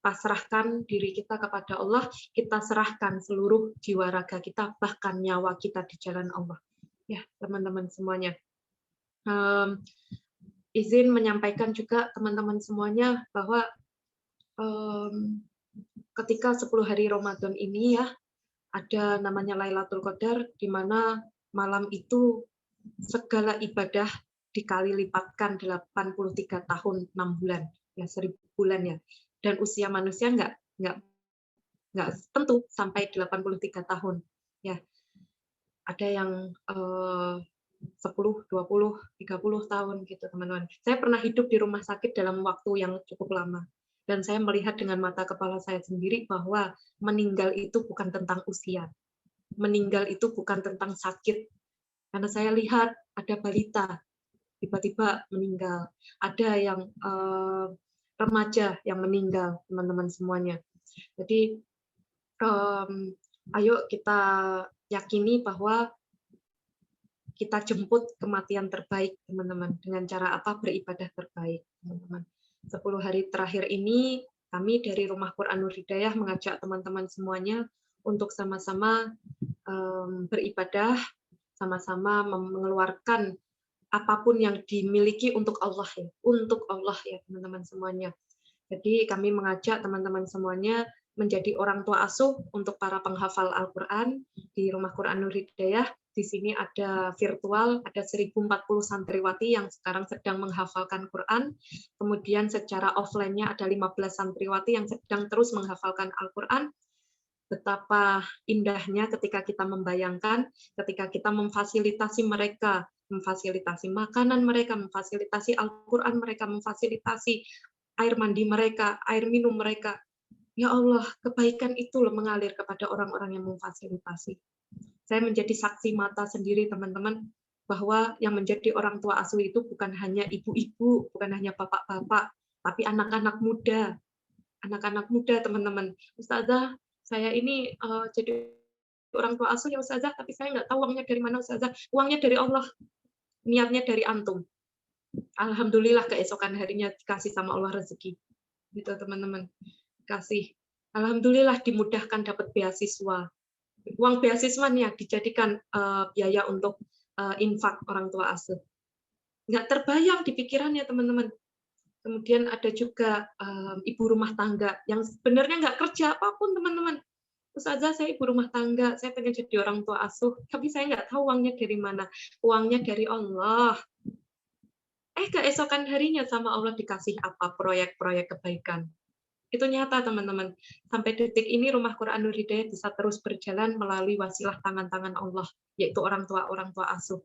[SPEAKER 6] pasrahkan diri kita kepada Allah, kita serahkan seluruh jiwa raga kita, bahkan nyawa kita di jalan Allah. Ya teman-teman semuanya. Izin menyampaikan juga teman-teman semuanya bahwa ketika 10 hari Ramadan ini ya, ada namanya Lailatul Qadar, di mana malam itu segala ibadah dikali lipatkan 83 tahun 6 bulan, ya 1000 bulan ya. Dan usia manusia nggak tentu sampai 83 tahun. Ya, ada yang 10, 20, 30 tahun gitu teman-teman. Saya pernah hidup di rumah sakit dalam waktu yang cukup lama. Dan saya melihat dengan mata kepala saya sendiri bahwa meninggal itu bukan tentang usia. Meninggal itu bukan tentang sakit. Karena saya lihat ada balita tiba-tiba meninggal. Ada yang remaja yang meninggal, teman-teman semuanya. Jadi ayo kita yakini bahwa kita jemput kematian terbaik, teman-teman. Dengan cara apa? Beribadah terbaik, teman-teman. 10 hari terakhir ini, kami dari Rumah Quran Nur Hidayah mengajak teman-teman semuanya untuk sama-sama beribadah, sama-sama mengeluarkan apapun yang dimiliki untuk Allah ya. Untuk Allah ya, teman-teman semuanya. Jadi kami mengajak teman-teman semuanya menjadi orang tua asuh untuk para penghafal Al-Quran di Rumah Quran Nur Hidayah. Di sini ada virtual, ada 1040 santriwati yang sekarang sedang menghafalkan Quran. Kemudian secara offline-nya ada 15 santriwati yang sedang terus menghafalkan Al-Quran. Betapa indahnya ketika kita membayangkan, ketika kita memfasilitasi mereka, memfasilitasi makanan mereka, memfasilitasi Al-Quran mereka, memfasilitasi air mandi mereka, air minum mereka. Ya Allah, kebaikan itu loh mengalir kepada orang-orang yang memfasilitasi. Saya menjadi saksi mata sendiri, teman-teman, bahwa yang menjadi orang tua asuh itu bukan hanya ibu-ibu, bukan hanya bapak-bapak, tapi anak-anak muda. Anak-anak muda, teman-teman. Ustazah, saya ini jadi orang tua asuh ya Ustazah, tapi saya nggak tahu uangnya dari mana Ustazah. Uangnya dari Allah, niatnya dari antum. Alhamdulillah keesokan harinya dikasih sama Allah rezeki. Gitu, teman-teman. Kasih. Alhamdulillah dimudahkan dapat beasiswa. Uang beasiswa nih dijadikan biaya untuk infak orang tua asuh. Nggak terbayang di pikirannya teman-teman. Kemudian ada juga ibu rumah tangga yang sebenarnya nggak kerja apapun teman-teman. Ustazah, saya ibu rumah tangga, saya pengen jadi orang tua asuh, tapi saya nggak tahu uangnya dari mana. Uangnya dari Allah. Keesokan harinya sama Allah dikasih apa? Proyek-proyek kebaikan. Itu nyata teman-teman. Sampai detik ini Rumah Quran Nur Hidayah bisa terus berjalan melalui wasilah tangan-tangan Allah, yaitu orang tua asuh.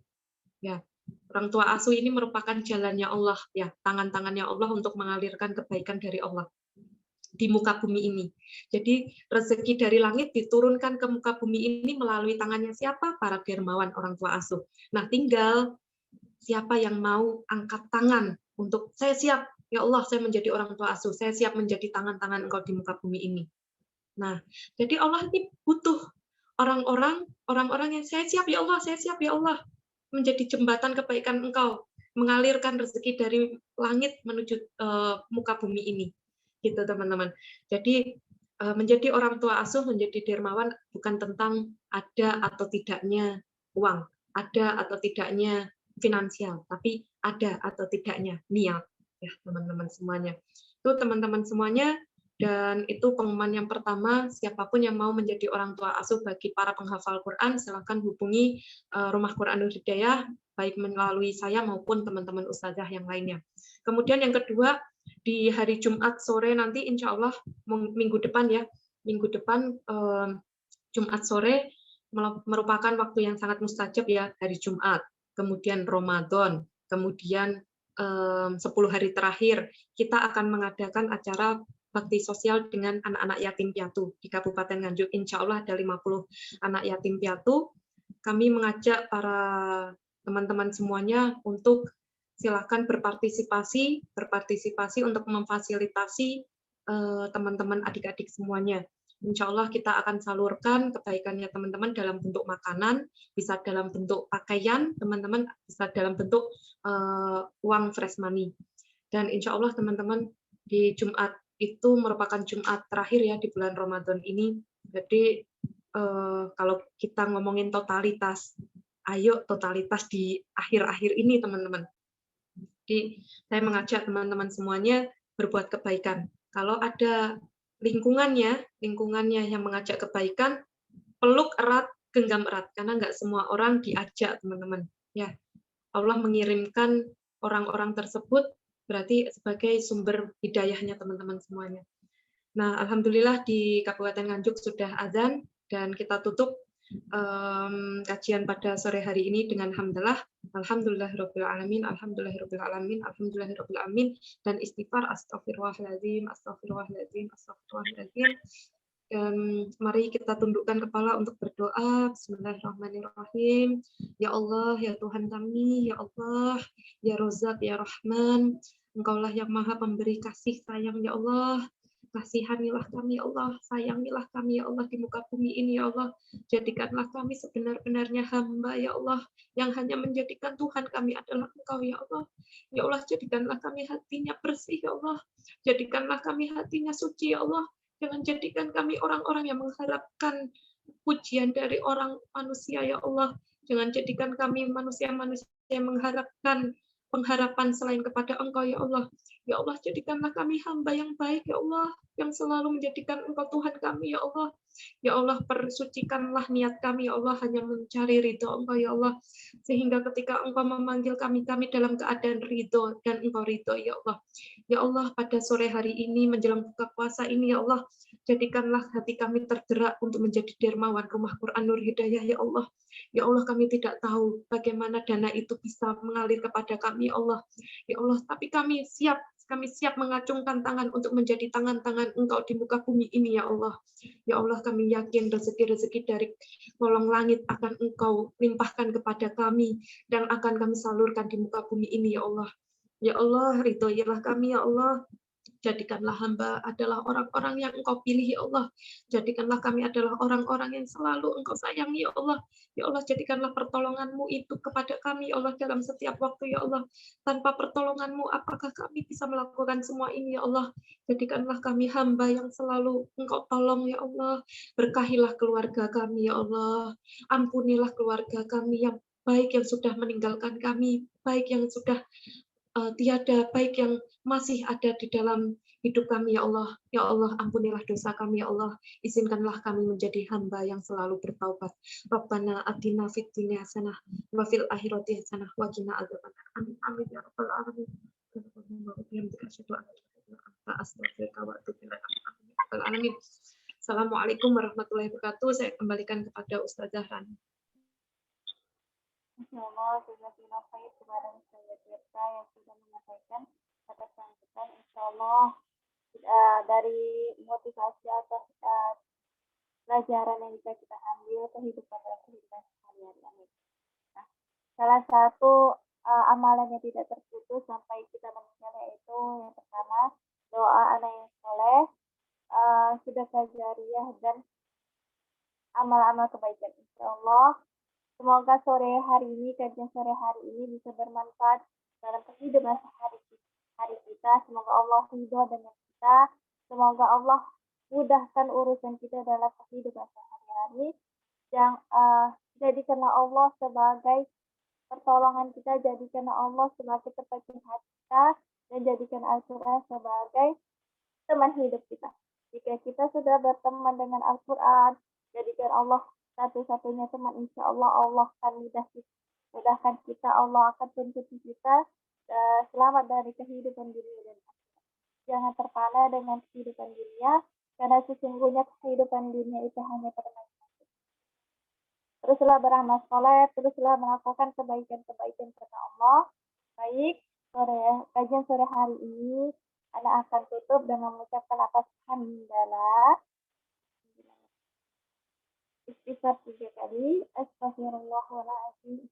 [SPEAKER 6] Ya, orang tua asuh ini merupakan jalannya Allah, ya, tangan-tangannya Allah untuk mengalirkan kebaikan dari Allah di muka bumi ini. Jadi rezeki dari langit diturunkan ke muka bumi ini melalui tangannya siapa? Para dermawan orang tua asuh. Nah, tinggal siapa yang mau angkat tangan untuk saya siap. Ya Allah, saya menjadi orang tua asuh. Saya siap menjadi tangan-tangan Engkau di muka bumi ini. Nah, jadi Allah ini butuh orang-orang yang saya siap ya Allah, saya siap ya Allah. Menjadi jembatan kebaikan Engkau, mengalirkan rezeki dari langit menuju muka bumi ini. Gitu, teman-teman. Jadi menjadi orang tua asuh, menjadi dermawan bukan tentang ada atau tidaknya uang, ada atau tidaknya finansial, tapi ada atau tidaknya niat. Ya teman-teman semuanya. Itu teman-teman semuanya, Dan itu pengumuman yang pertama, siapapun yang mau menjadi orang tua asuh bagi para penghafal Quran, silakan hubungi Rumah Quran Nur Hidayah, baik melalui saya maupun teman-teman ustazah yang lainnya. Kemudian yang kedua, di hari Jumat sore nanti, insya Allah minggu depan ya, minggu depan Jumat sore merupakan waktu yang sangat mustajab ya, hari Jumat, kemudian Ramadan, kemudian 10 hari terakhir, kita akan mengadakan acara bakti sosial dengan anak-anak yatim piatu di Kabupaten Nganjuk. Insya Allah ada 50 anak yatim piatu. Kami mengajak para teman-teman semuanya untuk silakan berpartisipasi untuk memfasilitasi teman-teman adik-adik semuanya. Insya Allah kita akan salurkan kebaikannya teman-teman dalam bentuk makanan, bisa dalam bentuk pakaian, teman-teman bisa dalam bentuk uang fresh money. Dan insya Allah teman-teman di Jumat itu merupakan Jumat terakhir ya di bulan Ramadan ini. Jadi kalau kita ngomongin totalitas, ayo totalitas di akhir-akhir ini teman-teman. Jadi saya mengajak teman-teman semuanya berbuat kebaikan. Kalau ada lingkungannya yang mengajak kebaikan, peluk erat, genggam erat, karena nggak semua orang diajak teman-teman. Ya, Allah mengirimkan orang-orang tersebut berarti sebagai sumber hidayahnya teman-teman semuanya. Nah, alhamdulillah di Kabupaten Nganjuk sudah azan dan kita tutup kajian pada sore hari ini dengan hamdalah, alhamdulillahirabbil alamin, alhamdulillahirabbil alamin, alhamdulillahirabbil alamin, dan istighfar astagfirullahaladzim, astagfirullahaladzim, astagfirullahaladzim. Dan mari kita tundukkan kepala untuk berdoa. Bismillahirrahmanirrahim. Ya Allah, ya Tuhan kami, ya Allah, ya Rozak, ya Rahman. Engkaulah yang maha pemberi kasih sayang, ya Allah. Kasihanilah kami, ya Allah. Sayangilah kami, ya Allah, di muka bumi ini, ya Allah. Jadikanlah kami sebenar-benarnya hamba, ya Allah, yang hanya menjadikan Tuhan kami adalah Engkau, ya Allah. Ya Allah, jadikanlah kami hatinya bersih, ya Allah. Jadikanlah kami hatinya suci, ya Allah. Jangan jadikan kami orang-orang yang mengharapkan pujian dari orang manusia, ya Allah. Jangan jadikan kami manusia-manusia yang mengharapkan pengharapan selain kepada Engkau, ya Allah. Ya Allah, jadikanlah kami hamba yang baik, ya Allah, yang selalu menjadikan Engkau Tuhan kami, ya Allah. Ya Allah, persucikanlah niat kami, ya Allah, hanya mencari ridho Engkau, ya Allah. Sehingga ketika Engkau memanggil kami dalam keadaan ridho dan Engkau ridho, ya Allah. Ya Allah, pada sore hari ini menjelang buka puasa ini, ya Allah, jadikanlah hati kami tergerak untuk menjadi dermawan Rumah Quran Nur Hidayah, ya Allah. Ya Allah, kami tidak tahu bagaimana dana itu bisa mengalir kepada kami, ya Allah. Ya Allah, tapi kami siap mengacungkan tangan untuk menjadi tangan-tangan Engkau di muka bumi ini, ya Allah. Ya Allah, kami yakin rezeki-rezeki dari kolong langit akan Engkau limpahkan kepada kami dan akan kami salurkan di muka bumi ini, ya Allah. Ya Allah, ridhoilah kami, ya Allah. Jadikanlah hamba adalah orang-orang yang Engkau pilih, ya Allah. Jadikanlah kami adalah orang-orang yang selalu Engkau sayangi, ya Allah. Ya Allah, jadikanlah pertolongan-Mu itu kepada kami, ya Allah, dalam setiap waktu, ya Allah. Tanpa pertolongan-Mu, apakah kami bisa melakukan semua ini, ya Allah? Jadikanlah kami hamba yang selalu Engkau tolong, ya Allah. Berkahilah keluarga kami, ya Allah. Ampunilah keluarga kami yang baik yang sudah meninggalkan kami, baik yang sudah tiada, baik yang masih ada di dalam hidup kami, ya Allah. Ya Allah, ampunilah dosa kami, ya Allah. Izinkanlah kami menjadi hamba yang selalu bertaubat. Rabbana atina fid dunya hasanah wa fil akhirati hasanah wa qina adzabannar. Amin amin ya rabbal alamin. Assalamualaikum warahmatullahi wabarakatuh. Saya kembalikan kepada Ustazah Rani.
[SPEAKER 1] Insyaallah, jazakallahu khair kepada Ustazah Tirta yang sudah menyampaikan kata sambutan. Insyaallah dari motivasi atau pelajaran yang bisa kita ambil kehidupan sehari-hari. Nah, salah satu amalan yang tidak terputus sampai kita meninggal yaitu yang pertama doa anak yang soleh, sedekah jariyah dan amal-amal kebaikan. Insyaallah. Semoga kajian sore hari ini bisa bermanfaat dalam kehidupan hari kita. Semoga Allah ridho dengan kita. Semoga Allah mudahkan urusan kita dalam kehidupan sehari-hari. Yang jadikanlah Allah sebagai pertolongan kita, jadikanlah Allah sebagai tempat curhat kita, dan jadikan Al-Quran sebagai teman hidup kita. Jika kita sudah berteman dengan Al-Quran, jadikan Allah satu-satunya teman, insya Allah Allah akan mudahkan kita, Allah akan tuntut kita selamat dari kehidupan dunia dan akhirat. Jangan terpana dengan kehidupan dunia, karena sesungguhnya kehidupan dunia itu hanya permainan. Teruslah beramal soleh, teruslah melakukan kebaikan-kebaikan karena Allah. Baik, kajian sore hari ini, Anda akan tutup dengan mengucapkan atas hamdalah. Istighfar 3 kali. Astagfirullahaladzim.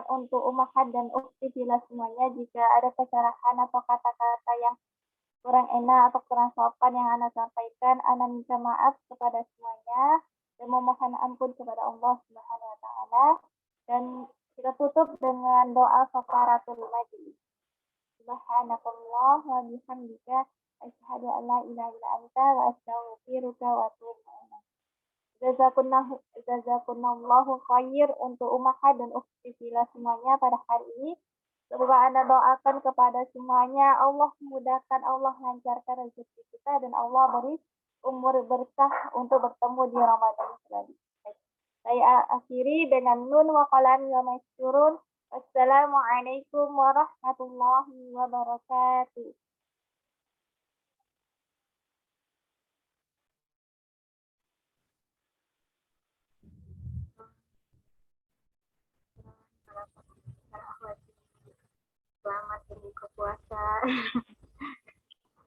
[SPEAKER 1] Untuk umahat dan ukti bila semuanya, jika ada kesalahan atau kata-kata yang kurang enak atau kurang sopan yang Anda sampaikan, Anda minta maaf kepada semuanya dan memohon ampun kepada Allah Subhanahu wa taala. Dan kita tutup dengan doa kafaratul majlis. Subhanakallah wa bihamdika asyhadu an la ilaha illa anta wa astaghfiruka wa atubu ilaik. Jazakumullahu khair untuk umahat dan ukhti fillah semuanya pada hari ini. Semoga Anda doakan kepada semuanya, Allah mudahkan, Allah lancarkan rezeki kita, dan Allah beri umur berkah untuk bertemu di Ramadan selanjutnya. Saya akhiri dengan nun wa qalam wa masyurun. Wassalamualaikum warahmatullahi wabarakatuh.
[SPEAKER 2] Selamat berbuka puasa.